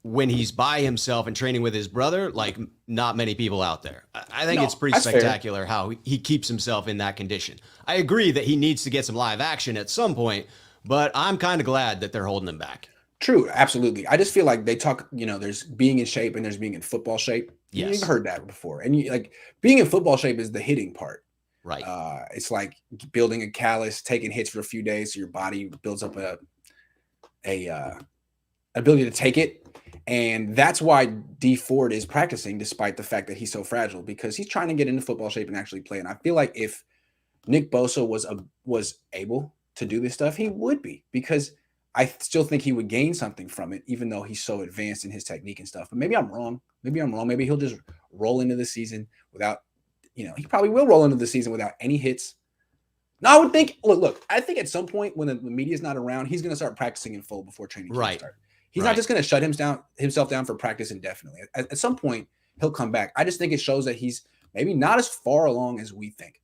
when he's by himself and training with his brother like not many people out there. I think it's pretty spectacular how he keeps himself in that condition. I agree that he needs to get some live action at some point, but I'm kind of glad that they're holding him back. True, absolutely. I just feel like they talk, there's being in shape and there's being in football shape. Yes. You've heard that before. And being in football shape is the hitting part. Right. It's like building a callus, taking hits for a few days so your body builds up a ability to take it. And that's why Dee Ford is practicing despite the fact that he's so fragile, because he's trying to get into football shape and actually play. And I feel like if Nick Bosa was able to do this stuff, he would be, because I still think he would gain something from it, even though he's so advanced in his technique and stuff. But maybe I'm wrong. Maybe he'll just roll into the season without, he probably will roll into the season without any hits. No, I would think, look, I think at some point when the media's not around, he's going to start practicing in full before training camp starts. He's not just going to shut himself down for practice indefinitely. At some point, he'll come back. I just think it shows that he's maybe not as far along as we think.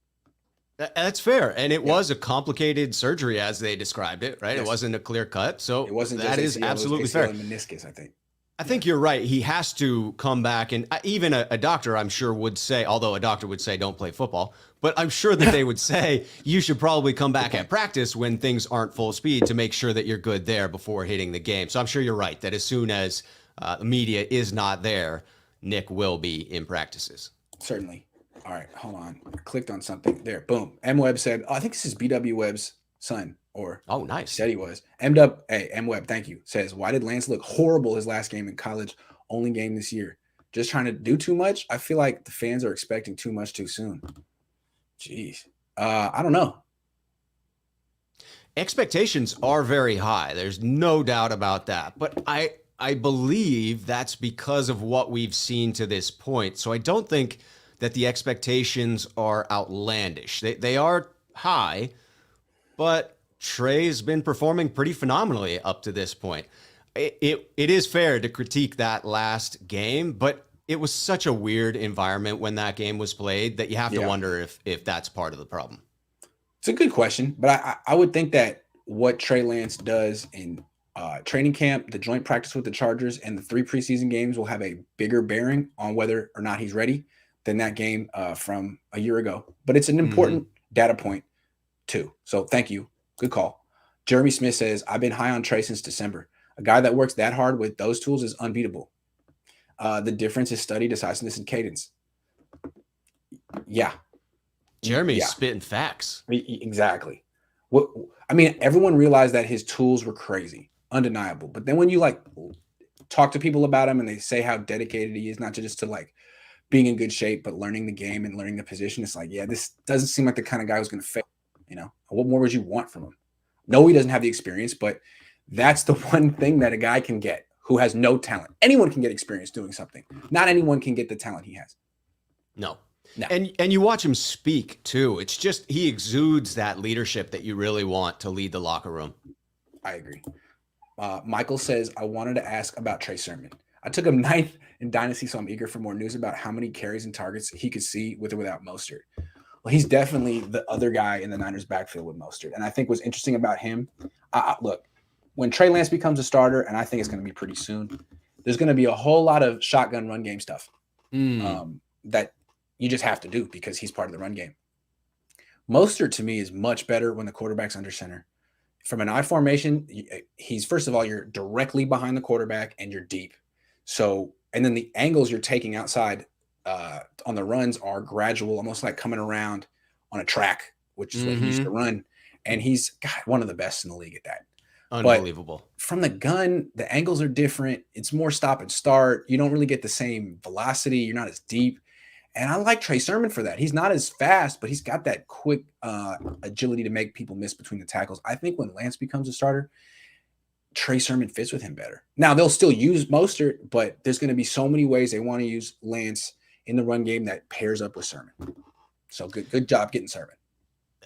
That's fair. And it was a complicated surgery as they described it, right? Yes. It wasn't a clear cut. So it wasn't that is absolutely fair. And meniscus, I think. I think you're right. He has to come back. And even a doctor, I'm sure, would say, although a doctor would say don't play football, but I'm sure that they would say you should probably come back at practice when things aren't full speed to make sure that you're good there before hitting the game. So I'm sure you're right that as soon as the media is not there, Nick will be in practices. Certainly. All right, hold on. I clicked on something there. Boom. M Webb said, I think this is BW Webb's son, or nice. Said he was. M Webb, thank you. Says, why did Lance look horrible his last game in college? Only game this year. Just trying to do too much? I feel like the fans are expecting too much too soon. Jeez. I don't know. Expectations are very high. There's no doubt about that. But I believe that's because of what we've seen to this point. So I don't think that the expectations are outlandish. They are high, but Trey's been performing pretty phenomenally up to this point. It is fair to critique that last game, but it was such a weird environment when that game was played that you have to wonder if that's part of the problem. It's a good question, but I would think that what Trey Lance does in training camp, the joint practice with the Chargers, and the 3 preseason games will have a bigger bearing on whether or not he's ready than that game from a year ago. But it's an important data point too. So thank you. Good call. Jeremy Smith says, I've been high on Trey since December. A guy that works that hard with those tools is unbeatable. The difference is study, decisiveness, and cadence. Yeah. Jeremy's Yeah. spitting facts. Exactly. What I mean, everyone realized that his tools were crazy, undeniable. But then when you like talk to people about him and they say how dedicated he is, not just to like being in good shape, but learning the game and learning the position, it's like, yeah, this doesn't seem like the kind of guy who's going to fail. You know, what more would you want from him? No, he doesn't have the experience, but that's the one thing that a guy can get who has no talent. Anyone can get experience doing something. Not anyone can get the talent he has. No. No. And you watch him speak too. It's just he exudes that leadership that you really want to lead the locker room. I agree. Michael says, I wanted to ask about Trey Sermon. I took him 9th in Dynasty, so I'm eager for more news about how many carries and targets he could see with or without Mostert. Well, he's definitely the other guy in the Niners backfield with Mostert. And I think what's interesting about him, look, when Trey Lance becomes a starter, and I think it's going to be pretty soon, there's going to be a whole lot of shotgun run game stuff that you just have to do because he's part of the run game. Mostert, to me, is much better when the quarterback's under center. From an I formation, he's, first of all, you're directly behind the quarterback and you're deep. So, and then the angles you're taking outside on the runs are gradual, almost like coming around on a track, which is what he used to run. And he's one of the best in the league at that. Unbelievable. But from the gun, the angles are different. It's more stop and start. You don't really get the same velocity. You're not as deep. And I like Trey Sermon for that. He's not as fast, but he's got that quick agility to make people miss between the tackles. I think when Lance becomes a starter, Trey Sermon fits with him better. Now, they'll still use Mostert, but there's going to be so many ways they want to use Lance in the run game that pairs up with Sermon. So good job getting Sermon.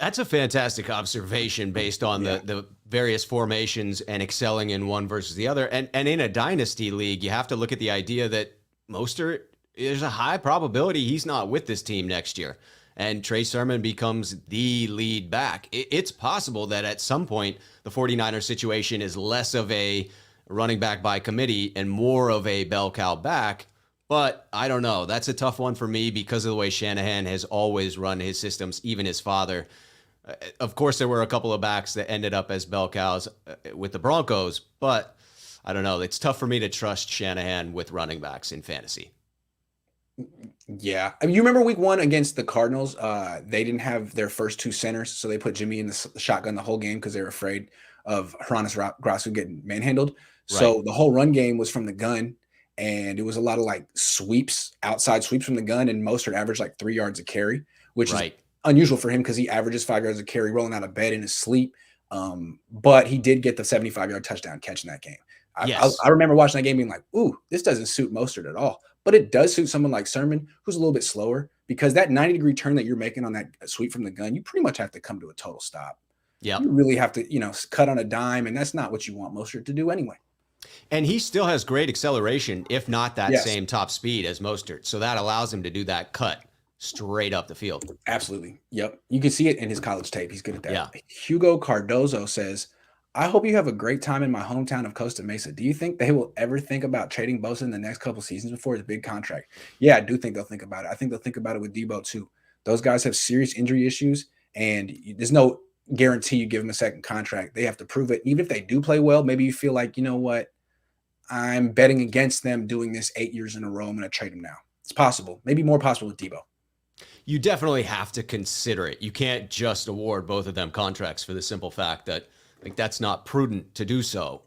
That's a fantastic observation based on the various formations and excelling in one versus the other. And in a dynasty league, you have to look at the idea that Mostert, there's a high probability he's not with this team next year. And Trey Sermon becomes the lead back. It's possible that at some point the 49ers situation is less of a running back by committee and more of a bell cow back. But I don't know. That's a tough one for me because of the way Shanahan has always run his systems, even his father. Of course, there were a couple of backs that ended up as bell cows with the Broncos, but I don't know. It's tough for me to trust Shanahan with running backs in fantasy. Yeah. I mean, you remember week 1 against the Cardinals? They didn't have their first 2 centers, so they put Jimmy in the shotgun the whole game because they were afraid of Hronis Grasu getting manhandled. So Right. the whole run game was from the gun, and it was a lot of like sweeps, outside sweeps from the gun, and Mostert averaged like 3 yards a carry, which is unusual for him because he averages 5 yards a carry rolling out of bed in his sleep. But he did get the 75-yard touchdown catch in that game. I remember watching that game being like, ooh, this doesn't suit Mostert at all. But it does suit someone like Sermon, who's a little bit slower, because that 90-degree turn that you're making on that sweep from the gun, you pretty much have to come to a total stop. Yeah. You really have to, cut on a dime, and that's not what you want Mostert to do anyway. And he still has great acceleration, if not that same top speed as Mostert. So that allows him to do that cut straight up the field. Absolutely. Yep. You can see it in his college tape. He's good at that. Yeah. Hugo Cardozo says, I hope you have a great time in my hometown of Costa Mesa. Do you think they will ever think about trading Bosa in the next couple seasons before his big contract? Yeah, I do think they'll think about it. I think they'll think about it with Debo too. Those guys have serious injury issues, and there's no guarantee you give them a second contract. They have to prove it. Even if they do play well, maybe you feel like, you know what? I'm betting against them doing this 8 years in a row. I'm going to trade them now. It's possible. Maybe more possible with Debo. You definitely have to consider it. You can't just award both of them contracts for the simple fact that that's not prudent to do so.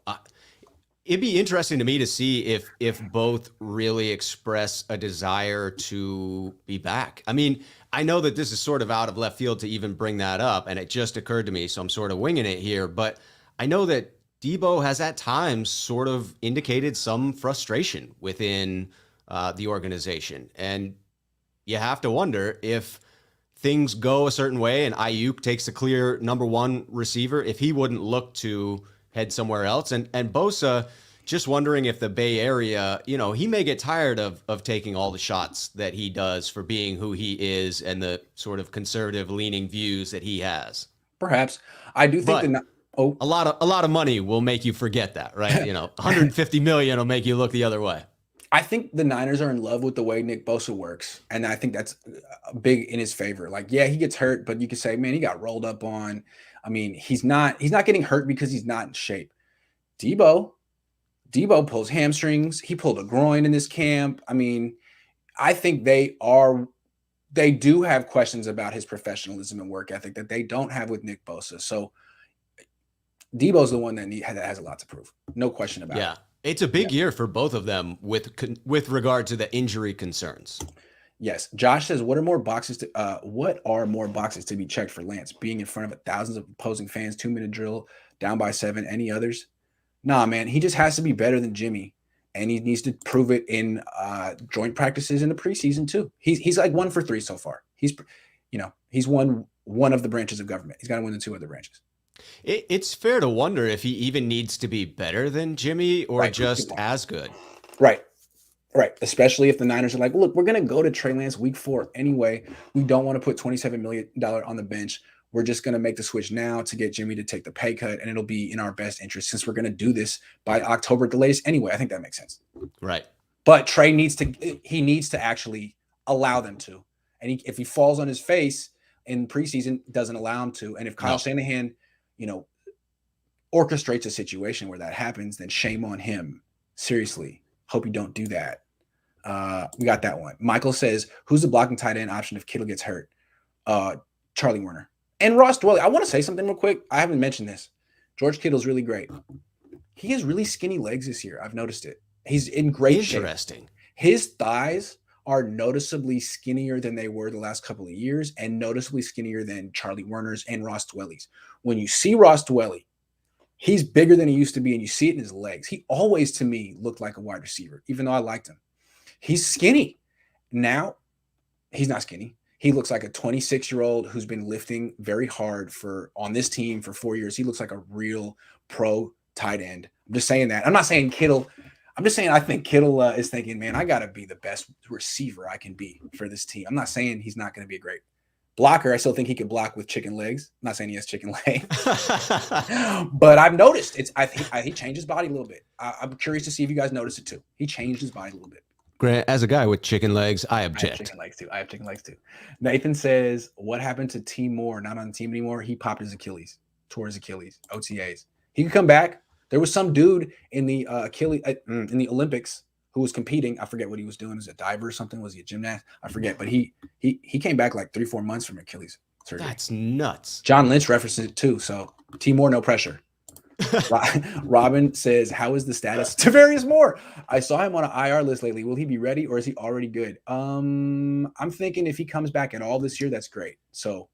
It'd be interesting to me to see if both really express a desire to be back. I mean, I know that this is sort of out of left field to even bring that up, and it just occurred to me, so I'm sort of winging it here. But I know that Debo has at times sort of indicated some frustration within the organization. And you have to wonder if things go a certain way and Ayuk takes the clear number 1 receiver, if he wouldn't look to head somewhere else. And Bosa, just wondering if the Bay Area, he may get tired of taking all the shots that he does for being who he is and the sort of conservative leaning views that he has. Perhaps. I do think a lot of money will make you forget that, right? 150 million will make you look the other way. I think the Niners are in love with the way Nick Bosa works, and I think that's big in his favor. Like, yeah, he gets hurt, but you could say, man, he got rolled up on. I mean, he's not getting hurt because he's not in shape. Debo pulls hamstrings. He pulled a groin in this camp. I mean, I think they are they do have questions about his professionalism and work ethic that they don't have with Nick Bosa. So Debo's the one that has a lot to prove. No question about it. Yeah. It's a big year for both of them with regard to the injury concerns. Yes. Josh says, what are more boxes to be checked for Lance? Being in front of thousands of opposing fans, 2-minute drill, down by 7, any others? Nah, man, he just has to be better than Jimmy. And he needs to prove it in joint practices in the preseason too. He's like 1 for 3 so far. He's won one of the branches of government. He's got to win the 2 other branches. It's fair to wonder if he even needs to be better than Jimmy or just as good. Right. Especially if the Niners are like, look, we're going to go to Trey Lance week 4 anyway. We don't want to put $27 million on the bench. We're just going to make the switch now to get Jimmy to take the pay cut, and it'll be in our best interest since we're going to do this by October at the latest anyway. I think that makes sense. Right. But Trey needs to actually allow them to. And if he falls on his face in preseason, doesn't allow him to. And if Kyle Shanahan, orchestrates a situation where that happens, then shame on him. Seriously. Hope you don't do that. We got that one. Michael says, who's the blocking tight end option if Kittle gets hurt? Charlie Werner. And Ross Dwelly. I want to say something real quick. I haven't mentioned this. George Kittle's really great. He has really skinny legs this year. I've noticed it. He's in great shape. Interesting. His thighs are noticeably skinnier than they were the last couple of years and noticeably skinnier than Charlie Werner's and Ross Dwelly's. When you see Ross Dwelly, he's bigger than he used to be, and you see it in his legs. He always, to me, looked like a wide receiver, even though I liked him. He's skinny. Now, he's not skinny. He looks like a 26-year-old who's been lifting very hard on this team for 4 years. He looks like a real pro tight end. I'm just saying that. I'm not saying Kittle. I'm just saying I think Kittle is thinking, man, I got to be the best receiver I can be for this team. I'm not saying he's not going to be a great blocker. I still think he can block with chicken legs. I'm not saying he has chicken legs. But I've noticed he changed his body a little bit. I'm curious to see if you guys noticed it too. He changed his body a little bit. Grant, as a guy with chicken legs, I object. I have chicken legs too. Nathan says, what happened to T. Moore? Not on the team anymore. He popped his Achilles, tore his Achilles, OTAs. He can come back. There was some dude in the in the Olympics who was competing. I forget what he was doing. Was it a diver or something? Was he a gymnast? I forget. But he came back like 3-4 months from Achilles surgery. That's nuts. John Lynch referenced it too. So T. Moore, no pressure. Robin says, how is the status to Tavarius Moore? I saw him on an IR list lately. Will he be ready or is he already good? I'm thinking if he comes back at all this year, that's great. So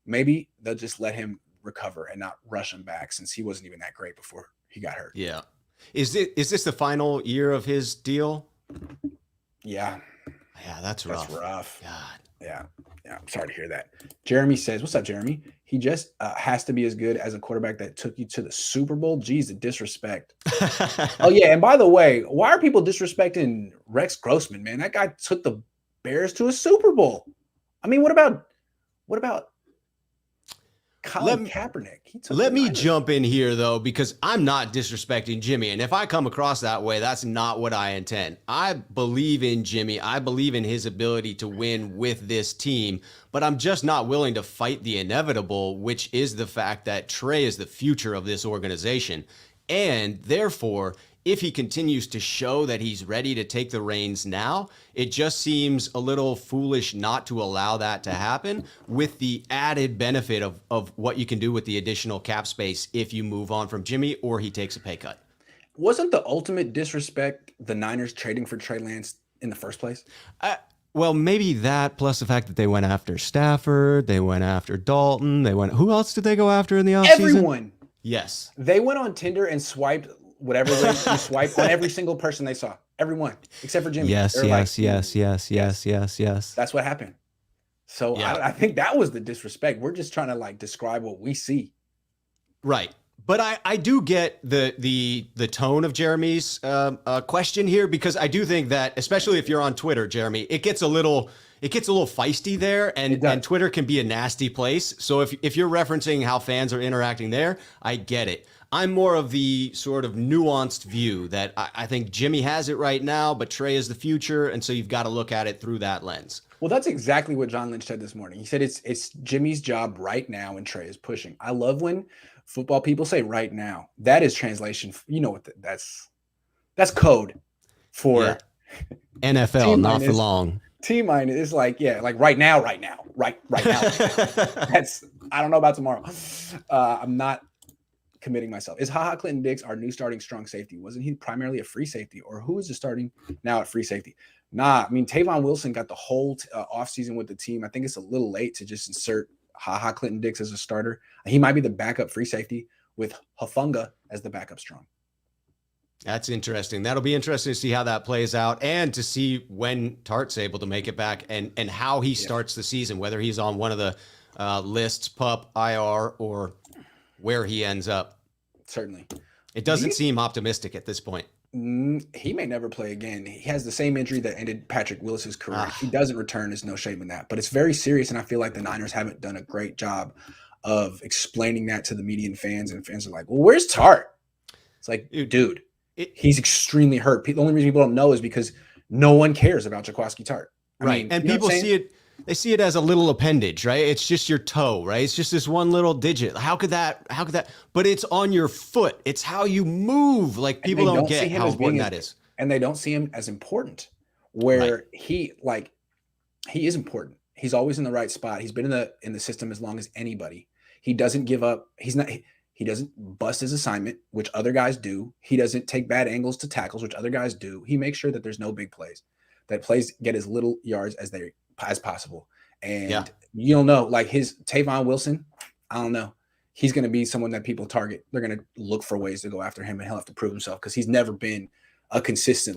maybe they'll just let him recover and not rush him back since he wasn't even that great before he got hurt. Yeah. Is this the final year of his deal? Yeah. Yeah, that's rough. That's rough. God. Yeah. I'm sorry to hear that. Jeremy says, what's up, Jeremy? He just has to be as good as a quarterback that took you to the Super Bowl. Geez, the disrespect. Oh, yeah. And by the way, why are people disrespecting Rex Grossman, man? That guy took the Bears to a Super Bowl. I mean, what about Colin Kaepernick? Let me jump in here, though, because I'm not disrespecting Jimmy. And if I come across that way, that's not what I intend. I believe in Jimmy. I believe in his ability to win with this team. But I'm just not willing to fight the inevitable, which is the fact that Trey is the future of this organization. And therefore, if he continues to show that he's ready to take the reins now, it just seems a little foolish not to allow that to happen with the added benefit of what you can do with the additional cap space if you move on from Jimmy or he takes a pay cut. Wasn't the ultimate disrespect the Niners trading for Trey Lance in the first place? Well, maybe that plus the fact that they went after Stafford, they went after Dalton, who else did they go after in the offseason? Everyone. Yes. They went on Tinder and swiped whatever way you swipe on every single person they saw. Everyone, except for Jimmy. Yes. That's what happened. So yeah. I think that was the disrespect. We're just trying to describe what we see. Right. But I do get the tone of Jeremy's question here, because I do think that, especially if you're on Twitter, Jeremy, it gets a little feisty there, and Twitter can be a nasty place. So if you're referencing how fans are interacting there, I get it. I'm more of the sort of nuanced view that I think Jimmy has it right now, but Trey is the future, and so you've got to look at it through that lens. Well, that's exactly what John Lynch said this morning. He said it's Jimmy's job right now, and Trey is pushing. I love when football people say right now. That is translation. You know what that's code for NFL, not for long. T minus is like, yeah, like right now. That's, I don't know about tomorrow. I'm not committing myself. Is HaHa Clinton Dix our new starting strong safety? Wasn't he primarily a free safety, or who is the starting now at free safety? Nah, I mean, Tavon Wilson got the whole offseason with the team. I think it's a little late to just insert HaHa Clinton Dix as a starter. He might be the backup free safety with Hufanga as the backup strong. That's interesting. That'll be interesting to see how that plays out, and to see when Tart's able to make it back, and how he starts the season, whether he's on one of the lists, PUP, IR, or where he ends up. Certainly. It doesn't seem optimistic at this point. He may never play again. He has the same injury that ended Patrick Willis's career. If he doesn't return, there's no shame in that. But it's very serious, and I feel like the Niners haven't done a great job of explaining that to the media and fans. And fans are like, well, where's Tart? It's like, dude, he's extremely hurt. The only reason people don't know is because no one cares about Jaquiski Tart. Right. And people see it. They see it as a little appendage, right? It's just your toe, right? It's just this one little digit. How could that, but it's on your foot. It's how you move. Like, people don't get how important that is. And they don't see him as important, where he is important. He's always in the right spot. He's been in the system as long as anybody. He doesn't give up. He doesn't bust his assignment, which other guys do. He doesn't take bad angles to tackles, which other guys do. He makes sure that there's no big plays, that plays get as little yards as possible. And you don't know, like his Tavon Wilson, I don't know. He's going to be someone that people target. They're going to look for ways to go after him, and he'll have to prove himself, because he's never been a consistent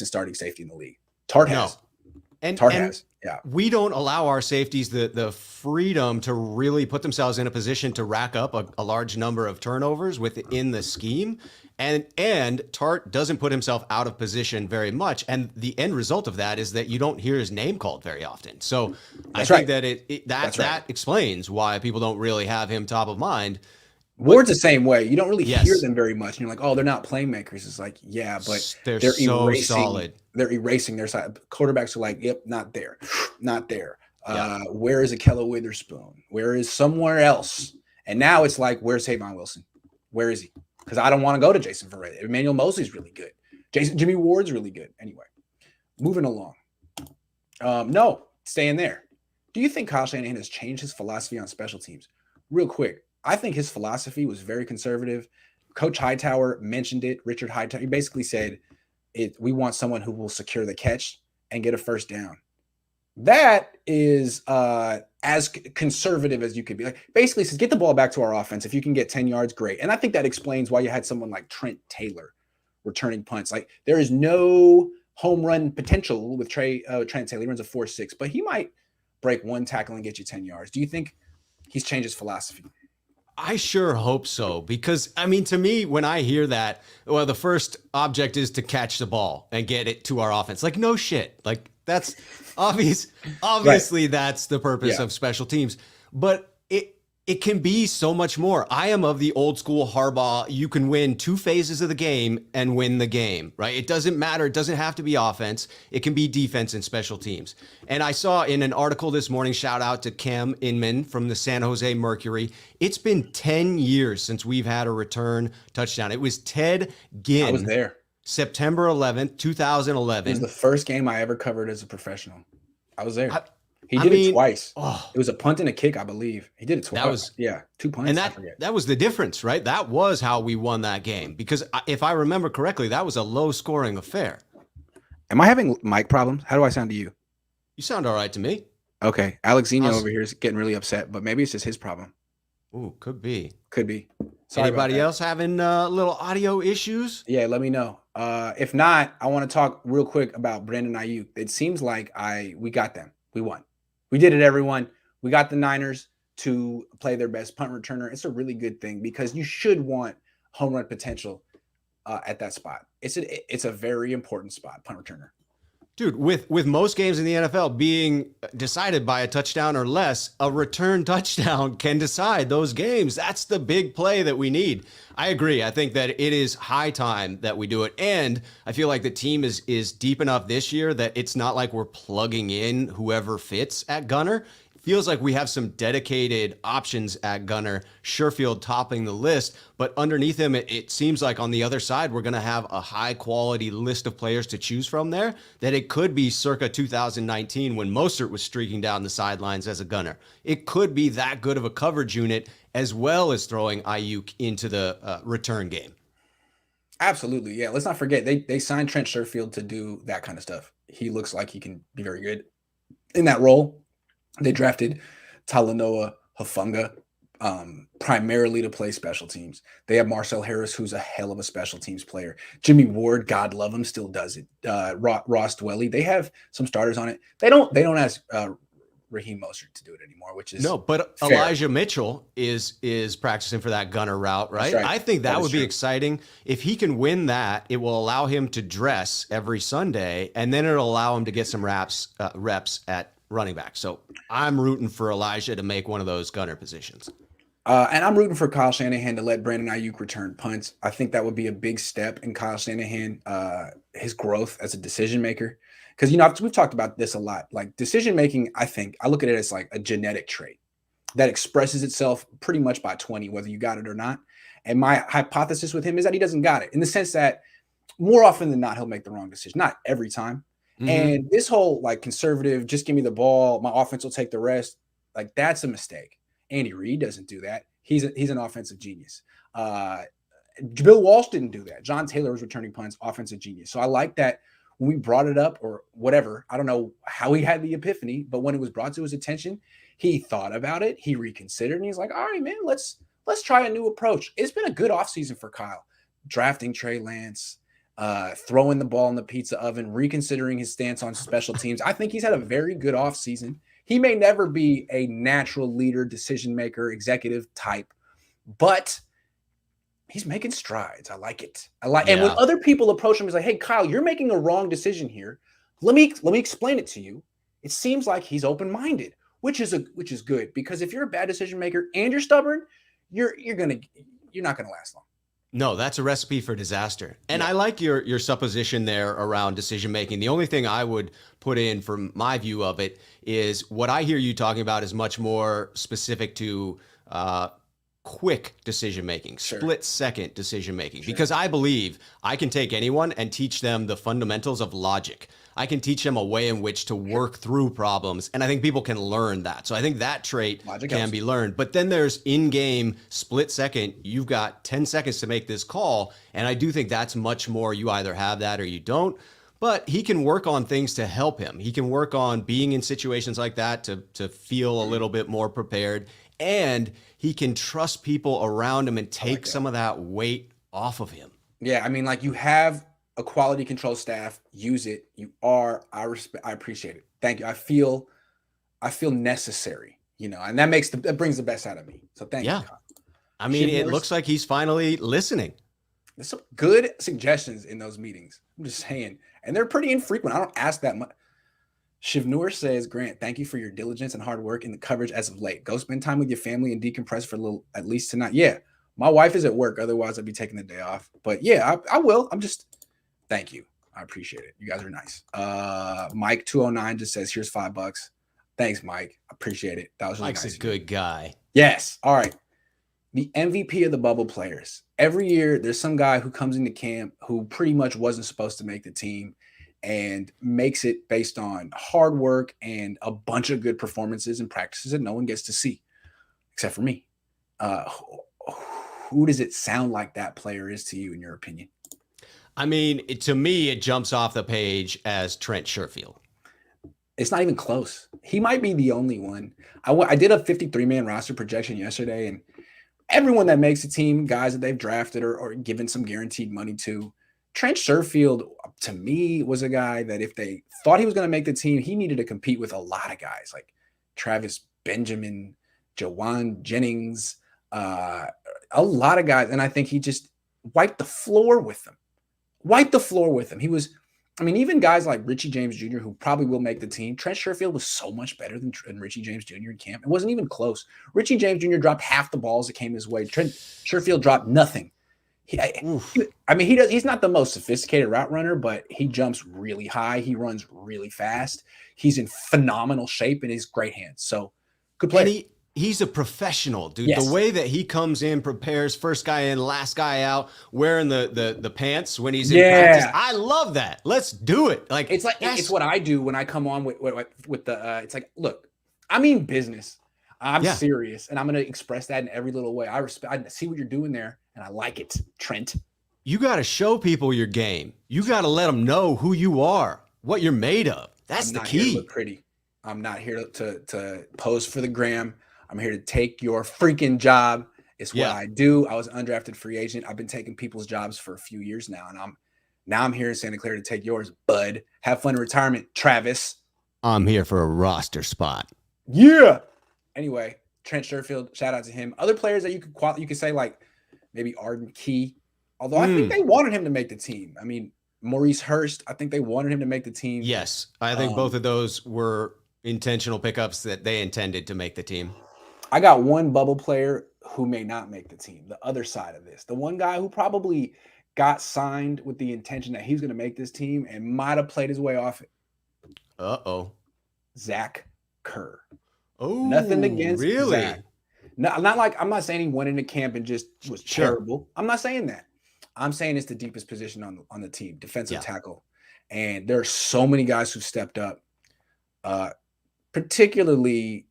starting safety in the league. Tart has. Yeah. We don't allow our safeties the freedom to really put themselves in a position to rack up a large number of turnovers within the scheme. And Tart doesn't put himself out of position very much. And the end result of that is that you don't hear his name called very often. So I think that that explains why people don't really have him top of mind. Ward's the same way. You don't really hear them very much. And you're like, oh, they're not playmakers. It's like, yeah, but they're so solid. They're erasing their side. Quarterbacks are like, yep, not there. Not there. Where is Akella Witherspoon? Where is somewhere else? And now it's like, where's Tavon Wilson? Where is he? Because I don't want to go to Jason Verrett. Emmanuel Mosley's really good. Jimmy Ward's really good. Anyway, moving along. No, staying there. Do you think Kyle Shanahan has changed his philosophy on special teams? Real quick, I think his philosophy was very conservative. Coach Hightower mentioned it. Richard Hightower, he basically said, we want someone who will secure the catch and get a first down. That is as conservative as you could be. Like, basically says, get the ball back to our offense. If you can get 10 yards, great. And I think that explains why you had someone like Trent Taylor returning punts. Like, there is no home run potential with Trent Taylor. He runs a 4.6, but he might break one tackle and get you 10 yards. Do you think he's changed his philosophy? I sure hope so, because, I mean, to me, when I hear that, well, the first object is to catch the ball and get it to our offense. Like, no shit. Like, that's obvious. Obviously, that's the purpose of special teams. But it can be so much more. I am of the old school Harbaugh. You can win 2 phases of the game and win the game, right? It doesn't matter. It doesn't have to be offense. It can be defense and special teams. And I saw in an article this morning, shout out to Cam Inman from the San Jose Mercury. It's been 10 years since we've had a return touchdown. It was Ted Ginn. I was there. September 11th, 2011. It was the first game I ever covered as a professional. I was there. He did it twice. It was a punt and a kick, I believe. He did it twice. That was 2 punts. And that was the difference, right? That was how we won that game. Because if I remember correctly, that was a low-scoring affair. Am I having mic problems? How do I sound to you? You sound all right to me. Okay. Alexino over here is getting really upset, but maybe it's just his problem. Ooh, could be. Could be. Sorry. Anybody else having little audio issues? Yeah, let me know. If not, I want to talk real quick about Brandon Ayuk. It seems like we got them. We won. We did it, everyone. We got the Niners to play their best punt returner. It's a really good thing, because you should want home run potential at that spot. It's a very important spot, punt returner. Dude, with most games in the NFL being decided by a touchdown or less, a return touchdown can decide those games. That's the big play that we need. I agree. I think that it is high time that we do it. And I feel like the team is deep enough this year that it's not like we're plugging in whoever fits at gunner. feels like we have some dedicated options at gunner, Sherfield topping the list, but underneath him, it seems like on the other side, we're going to have a high quality list of players to choose from there, that it could be circa 2019 when Mostert was streaking down the sidelines as a gunner. It could be that good of a coverage unit as well as throwing Ayuk into the return game. Absolutely. Yeah. Let's not forget they signed Trent Sherfield to do that kind of stuff. He looks like he can be very good in that role. They drafted Talanoa Hufanga primarily to play special teams. They have Marcel Harris, who's a hell of a special teams player. Jimmy Ward, God love him, still does it. Ross Dwelly. They have some starters on it. They don't ask Raheem Mostert to do it anymore, which is no, but fair. Elijah Mitchell is practicing for that gunner route, right? I think that would be exciting. If he can win that, it will allow him to dress every Sunday, and then it'll allow him to get some reps at running back. So I'm rooting for Elijah to make one of those gunner positions. And I'm rooting for Kyle Shanahan to let Brandon Ayuk return punts. I think that would be a big step in Kyle Shanahan, his growth as a decision maker. Because, we've talked about this a lot. Like decision making, I look at it as like a genetic trait that expresses itself pretty much by 20, whether you got it or not. And my hypothesis with him is that he doesn't got it, in the sense that more often than not, he'll make the wrong decision. Not every time. Mm-hmm. And this whole like conservative, just give me the ball, my offense will take the rest. Like that's a mistake. Andy Reid doesn't do that. He's an offensive genius. Bill Walsh didn't do that. John Taylor was returning punts, offensive genius. So I like that when we brought it up or whatever, I don't know how he had the epiphany, but when it was brought to his attention, he thought about it, he reconsidered, and he's like, all right, man, let's try a new approach. It's been a good offseason for Kyle. Drafting Trey Lance, throwing the ball in the pizza oven, reconsidering his stance on special teams. I think he's had a very good offseason. He may never be a natural leader, decision maker, executive type, but he's making strides. I like it. And when other people approach him, he's like, hey, Kyle, you're making a wrong decision here. Let me explain it to you. It seems like he's open-minded, which is good, because if you're a bad decision maker and you're stubborn, you're not gonna last long. No, that's a recipe for disaster. And I like your supposition there around decision making. The only thing I would put in from my view of it is what I hear you talking about is much more specific to quick decision making, split second decision making, because I believe I can take anyone and teach them the fundamentals of logic. I can teach them a way in which to work through problems. And I think people can learn that. So I think that trait can be learned. But then there's in-game split second. You've got 10 seconds to make this call. And I do think that's much more you either have that or you don't. But he can work on things to help him. He can work on being in situations like that to feel a little bit more prepared. And he can trust people around him and take some of that weight off of him. Yeah, I mean, like, you have a quality control staff. Use it. I appreciate it. Thank you. I feel necessary, and that brings the best out of me. So thank you. Kyle. I mean, it looks like he's finally listening. There's some good suggestions in those meetings. I'm just saying. And they're pretty infrequent. I don't ask that much. Shivnur says, Grant, thank you for your diligence and hard work in the coverage as of late. Go spend time with your family and decompress for a little, at least tonight. Yeah, my wife is at work. Otherwise, I'd be taking the day off. But yeah, I will. Thank you. I appreciate it. You guys are nice. Mike 209 just says, here's $5. Thanks, Mike. I appreciate it. That was really Mike's nice. a good guy. Yes. All right. The MVP of the bubble players. Every year, there's some guy who comes into camp who pretty much wasn't supposed to make the team and makes it based on hard work and a bunch of good performances and practices that no one gets to see, except for me. Who does it sound like that player is to you, in your opinion? I mean, to me, it jumps off the page as Trent Sherfield. It's not even close. He might be the only one. I did a 53-man roster projection yesterday, and everyone that makes a team, guys that they've drafted or given some guaranteed money to, Trent Sherfield, to me, was a guy that if they thought he was going to make the team, he needed to compete with a lot of guys like Travis Benjamin, Jawan Jennings, a lot of guys. And I think he just wiped the floor with them. He was, even guys like Richie James Jr., who probably will make the team. Trent Sherfield was so much better than Richie James Jr. in camp. It wasn't even close. Richie James Jr. dropped half the balls that came his way. Trent Sherfield dropped nothing. He's not the most sophisticated route runner, but he jumps really high. He runs really fast. He's in phenomenal shape and he's great hands. So Good player. And he's a professional, dude. Yes. The way that he comes in, prepares, first guy in, last guy out, wearing the pants when he's in practice. I love that. Let's do it. Like it's what I do when I come on with the. It's like, look, I mean business. I'm serious, and I'm going to express that in every little way. I see what you're doing there, and I like it, Trent. You got to show people your game. You got to let them know who you are, what you're made of. That's the key. Here to look pretty. I'm not here to pose for the gram. I'm here to take your freaking job. It's what I do. I was an undrafted free agent. I've been taking people's jobs for a few years now, and I'm here in Santa Clara to take yours, bud. Have fun in retirement, Travis. I'm here for a roster spot. Yeah. Anyway, Trent Sherfield, shout out to him. Other players that you could say, like maybe Arden Key, although I think they wanted him to make the team. I mean, Maurice Hurst, I think they wanted him to make the team. Yes, I think both of those were intentional pickups that they intended to make the team. I got one bubble player who may not make the team. The other side of this, the one guy who probably got signed with the intention that he's going to make this team and might have played his way off it. Zach Kerr. Oh, nothing against really? Zach. No, I'm not saying he went into camp and just was terrible. I'm not saying that. I'm saying it's the deepest position on the team, defensive tackle. And there are so many guys who stepped up, particularly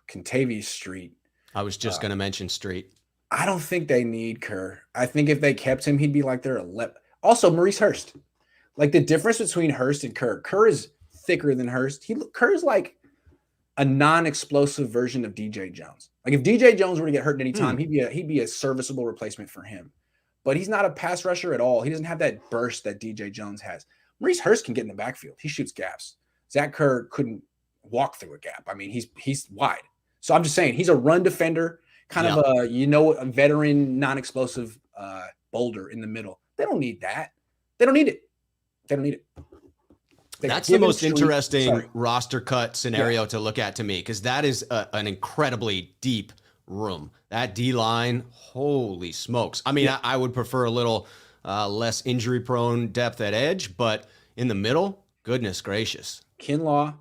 Contavious Street. I was just going to mention Street. I don't think they need Kerr. I think if they kept him, he'd be like their 11. Also, Maurice Hurst. Like the difference between Hurst and Kerr. Kerr is thicker than Hurst. Kerr's like a non-explosive version of DJ Jones. Like if DJ Jones were to get hurt at any time, he'd be a serviceable replacement for him. But he's not a pass rusher at all. He doesn't have that burst that DJ Jones has. Maurice Hurst can get in the backfield. He shoots gaps. Zach Kerr couldn't walk through a gap. I mean, he's wide. So I'm just saying he's a run defender, kind of a veteran, non-explosive boulder in the middle. They don't need that. They don't need it. That's the most interesting roster cut scenario to look at to me, because that is an incredibly deep room. That D-line, holy smokes. I mean, I would prefer a little less injury-prone depth at edge, but in the middle, goodness gracious. Kinlaw,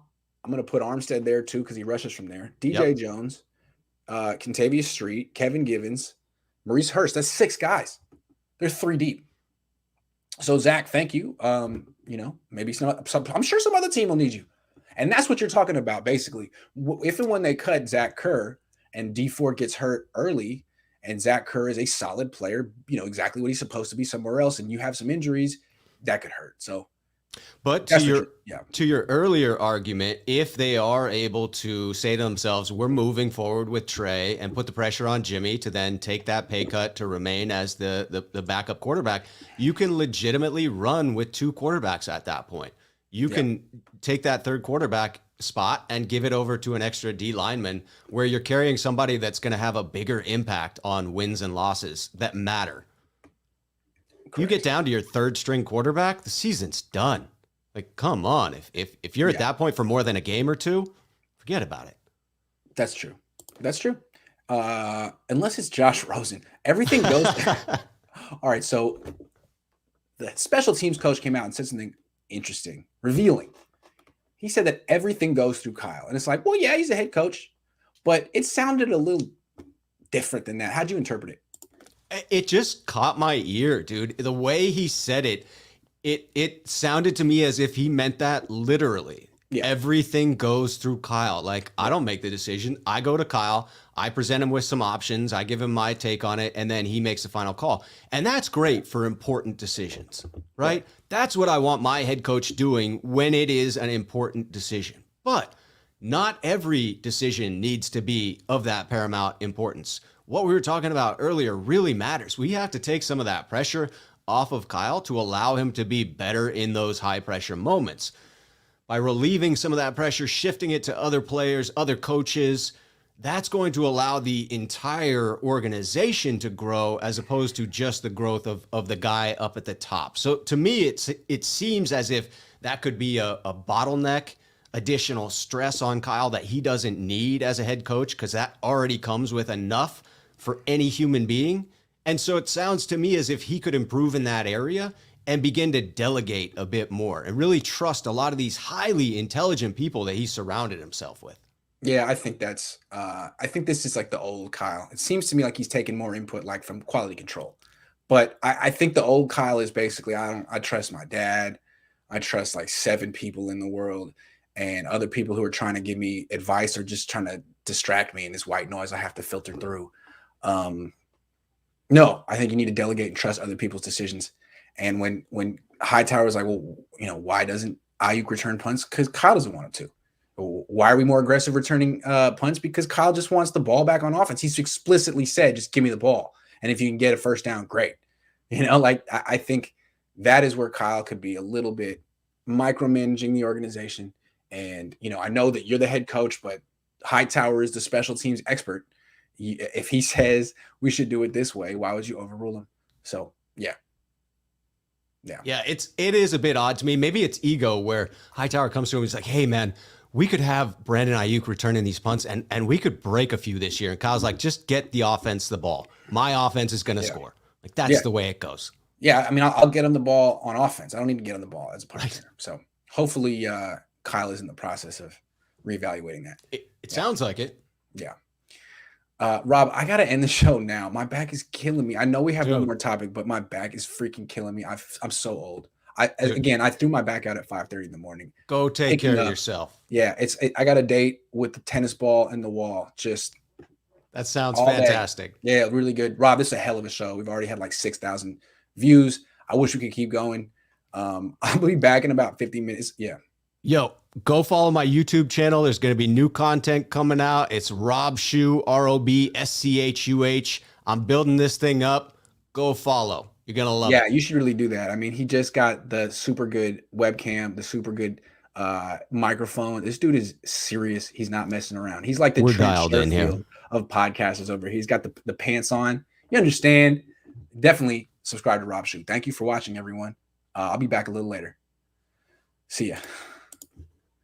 I'm going to put Armstead there too because he rushes from there. DJ Jones, Contavious Street, Kevin Givens, Maurice Hurst. That's 6 guys. They're 3 deep. So, Zach, thank you. Maybe I'm sure some other team will need you. And that's what you're talking about, basically. If and when they cut Zach Kerr and Dee Ford gets hurt early and Zach Kerr is a solid player, exactly what he's supposed to be somewhere else, and you have some injuries, that could hurt. So, but to your earlier argument, if they are able to say to themselves, we're moving forward with Trey and put the pressure on Jimmy to then take that pay cut to remain as the backup quarterback, you can legitimately run with 2 quarterbacks at that point. You can take that third quarterback spot and give it over to an extra D lineman where you're carrying somebody that's going to have a bigger impact on wins and losses that matter. You get down to your 3rd string quarterback, the season's done. Like, come on. If you're at that point for more than a game or 2, forget about it. That's true. Unless it's Josh Rosen. Everything goes. All right. So the special teams coach came out and said something interesting, revealing. He said that everything goes through Kyle. And it's like, well, yeah, he's a head coach. But it sounded a little different than that. How'd you interpret it? It just caught my ear, dude. The way he said it, it sounded to me as if he meant that literally. Yeah. Everything goes through Kyle. Like, I don't make the decision. I go to Kyle. I present him with some options. I give him my take on it, and then he makes the final call. And that's great for important decisions, right? That's what I want my head coach doing when it is an important decision. But not every decision needs to be of that paramount importance. What we were talking about earlier really matters. We have to take some of that pressure off of Kyle to allow him to be better in those high pressure moments. By relieving some of that pressure, shifting it to other players, other coaches, that's going to allow the entire organization to grow as opposed to just the growth of the guy up at the top. So to me, it seems as if that could be a bottleneck, additional stress on Kyle that he doesn't need as a head coach, because that already comes with enough for any human being. And so it sounds to me as if he could improve in that area and begin to delegate a bit more and really trust a lot of these highly intelligent people that he surrounded himself with. Yeah, I think that's I think this is like the old Kyle. It seems to me like he's taking more input like from quality control. But I think the old Kyle is basically I trust my dad. I trust like 7 people in the world, and other people who are trying to give me advice or just trying to distract me in this white noise I have to filter through. Um, no, I think you need to delegate and trust other people's decisions. And when Hightower was like, well, why doesn't Ayuk return punts? Because Kyle doesn't want him to. Why are we more aggressive returning punts? Because Kyle just wants the ball back on offense. He's explicitly said, just give me the ball. And if you can get a first down, great. I think that is where Kyle could be a little bit micromanaging the organization. And, I know that you're the head coach, but Hightower is the special teams expert. If he says we should do it this way, why would you overrule him? So, yeah. Yeah, it is a bit odd to me. Maybe it's ego where Hightower comes to him and he's like, hey, man, we could have Brandon Ayuk returning these punts and we could break a few this year. And Kyle's like, just get the offense the ball. My offense is going to score. Like, that's the way it goes. Yeah, I mean, I'll get him the ball on offense. I don't need to get him the ball as a punt returner. So hopefully Kyle is in the process of reevaluating that. It sounds like it. Yeah. Rob, I got to end the show now. My back is killing me. I know we have one more topic, but my back is freaking killing me. I'm so old. I threw my back out at 5:30 in the morning. Go take care of yourself. Yeah, I got a date with the tennis ball and the wall. That sounds fantastic. Day. Yeah, really good. Rob, this is a hell of a show. We've already had like 6,000 views. I wish we could keep going. I'll be back in about 50 minutes. Yeah. Yo, go follow my YouTube channel. There's going to be new content coming out. It's Rob Schuh, ROBSCHUH. I'm building this thing up. Go follow. You're going to love it. Yeah, you should really do that. I mean, he just got the super good webcam, the super good microphone. This dude is serious. He's not messing around. He's like the dialed in here of podcasters over here. He's got the pants on. You understand? Definitely subscribe to Rob Schuh. Thank you for watching, everyone. I'll be back a little later. See ya.